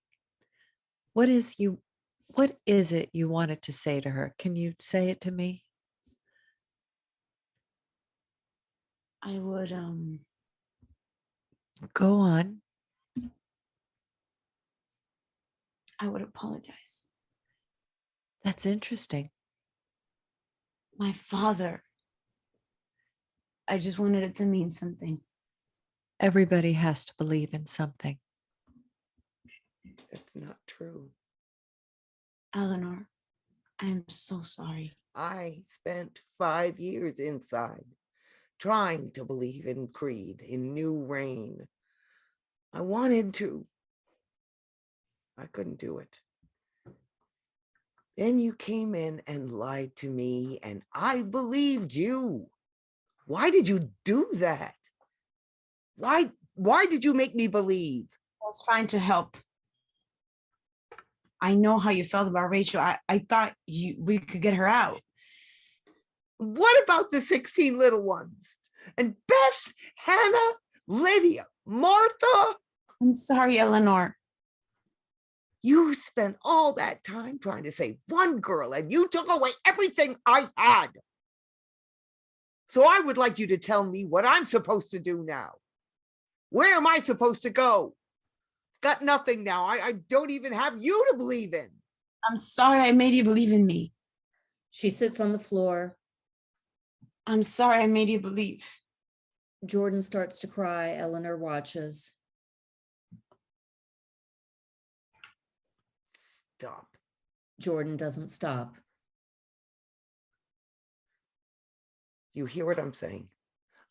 What is it you wanted to say to her? Can you say it to me? I would Go on. I would apologize. That's interesting. My father. I just wanted it to mean something. Everybody has to believe in something. It's not true. Eleanor, I'm so sorry. I spent 5 years inside, trying to believe in Creed, in new reign. I wanted to. I couldn't do it. Then you came in and lied to me, and I believed you. Why did you do that? Why did you make me believe? was trying to help. I know how you felt about Rachel. I thought we could get her out. What about the 16 little ones? And Beth, Hannah, Lydia, Martha? I'm sorry, Eleanor. You spent all that time trying to save one girl and you took away everything I had. So I would like you to tell me what I'm supposed to do now. Where am I supposed to go? Got nothing now. I don't even have you to believe in. I'm sorry I made you believe in me. She sits on the floor. I'm sorry I made you believe. Jordan starts to cry. Eleanor watches. Stop. Jordan doesn't stop. You hear what I'm saying?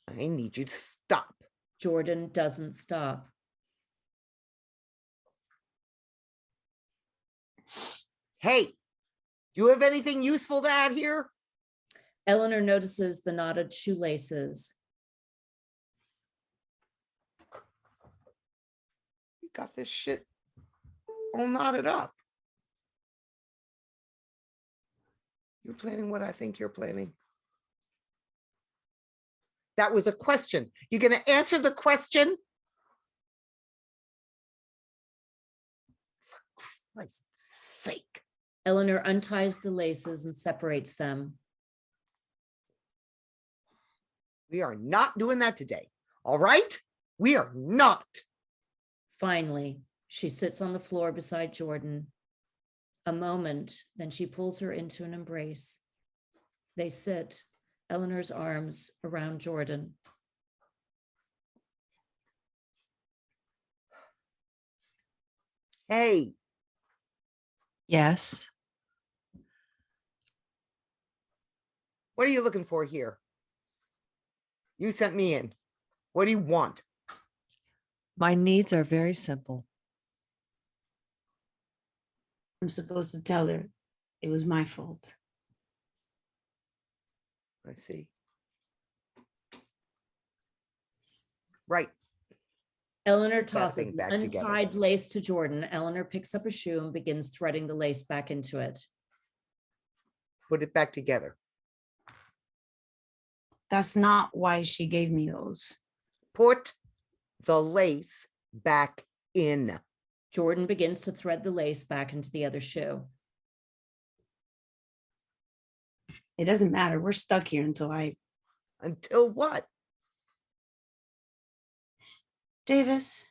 I need you to stop. Jordan doesn't stop. Hey, do you have anything useful to add here? Eleanor notices the knotted shoelaces. You got this shit all knotted up. You're planning what I think you're planning. That was a question. You're going to answer the question? For Christ's sake. Eleanor unties the laces and separates them. We are not doing that today. All right? We are not. Finally, she sits on the floor beside Jordan. A moment, then she pulls her into an embrace. They sit, Eleanor's arms around Jordan. Hey. Yes. What are you looking for here? You sent me in. What do you want? My needs are very simple. I'm supposed to tell her it was my fault. I see. Right. Eleanor That tosses thing an back together. untied lace to Jordan. Eleanor picks up a shoe and begins threading the lace back into it. Put it back together. That's not why she gave me those. Put the lace back in. Jordan begins to thread the lace back into the other shoe. It doesn't matter. We're stuck here until Until what? Davis,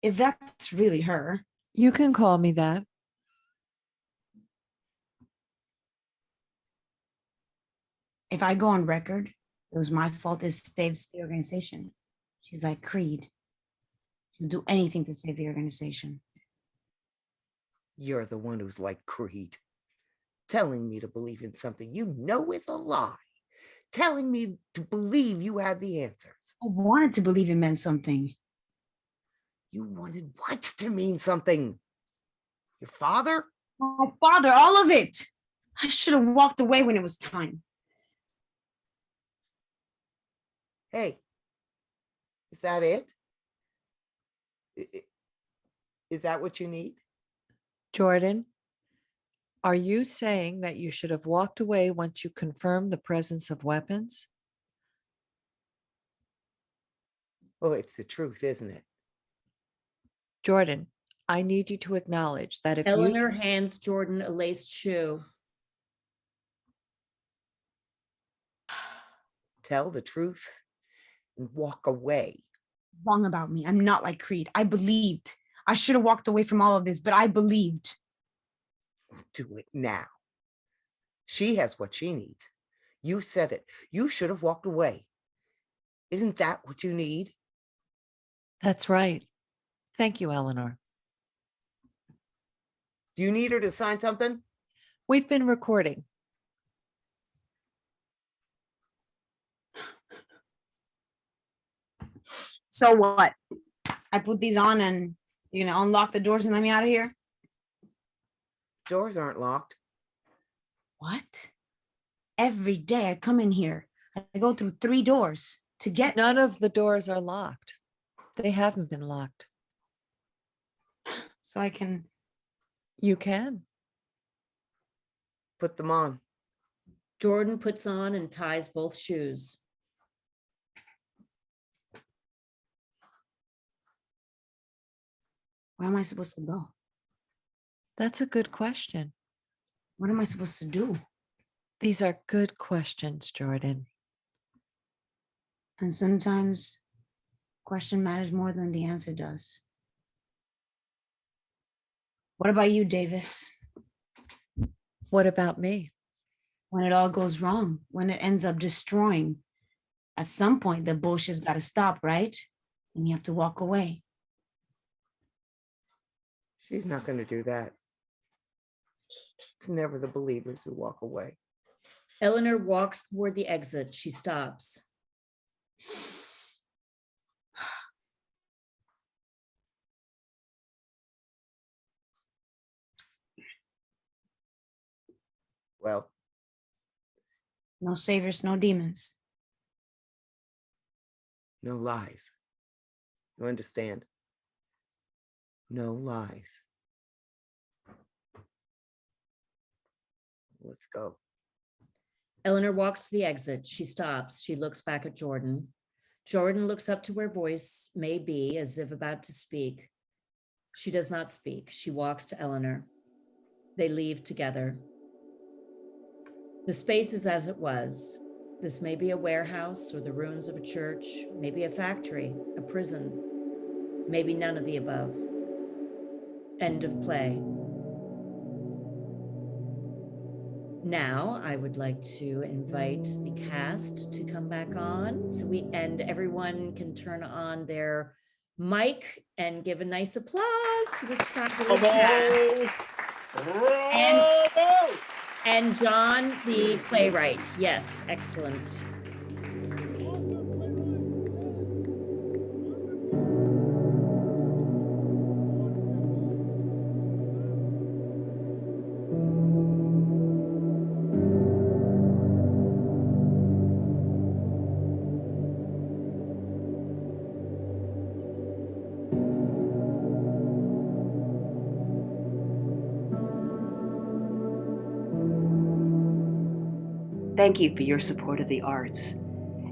if that's really her. You can call me that. If I go on record, it was my fault. It saves the organization. She's like Creed. She'll do anything to save the organization. You're the one who's like Creed. Telling me to believe in something you know is a lie. Telling me to believe you had the answers. I wanted to believe it meant something. You wanted what to mean something? Your father? My father, all of it. I should have walked away when it was time. Hey, is that it? Is that what you need? Jordan, are you saying that you should have walked away once you confirmed the presence of weapons? Oh, it's the truth, isn't it? Jordan, I need you to acknowledge that if Eleanor hands Jordan a laced shoe. Tell the truth and walk away. Wrong about me. I'm not like Creed. I believed. I should have walked away from all of this, but I believed. Do it now. She has what she needs. You said it. You should have walked away. Isn't that what you need? That's right. Thank you, Eleanor. Do you need her to sign something? We've been recording. So what? I put these on and you're going to unlock the doors and let me out of here? Doors aren't locked. What? Every day I come in here. I go through 3 doors to get. None of the doors are locked. They haven't been locked. so I can. You can. Put them on. Jordan puts on and ties both shoes. Where am I supposed to go? That's a good question. What am I supposed to do? These are good questions, Jordan. And sometimes question matters more than the answer does. What about you, Davis? What about me? When it all goes wrong, when it ends up destroying, at some point the bullshit's got to stop, right? And you have to walk away. She's not going to do that. It's never the believers who walk away. Eleanor walks toward the exit. She stops. Well, No saviors, no demons. no lies. You understand? No lies. Let's go. Eleanor walks to the exit. She stops. She looks back at Jordan. Jordan looks up to where voice may be, as if about to speak. She does not speak. She walks to Eleanor. They leave together. The space is as it was. This may be a warehouse or the ruins of a church, maybe a factory, a prison, maybe none of the above. End of play. Now, I would like to invite the cast to come back on. And everyone can turn on their mic and give a nice applause to this fabulous cast. And John, the playwright. Yes, excellent. Thank you for your support of the arts.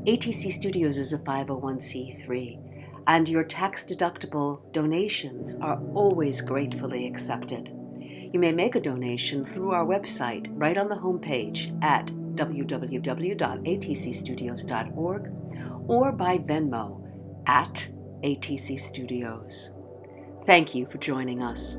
ATC Studios is a 501c3, and your tax-deductible donations are always gratefully accepted. You may make a donation through our website right on the homepage at www.atcstudios.org or by Venmo at ATC Studios. Thank you for joining us.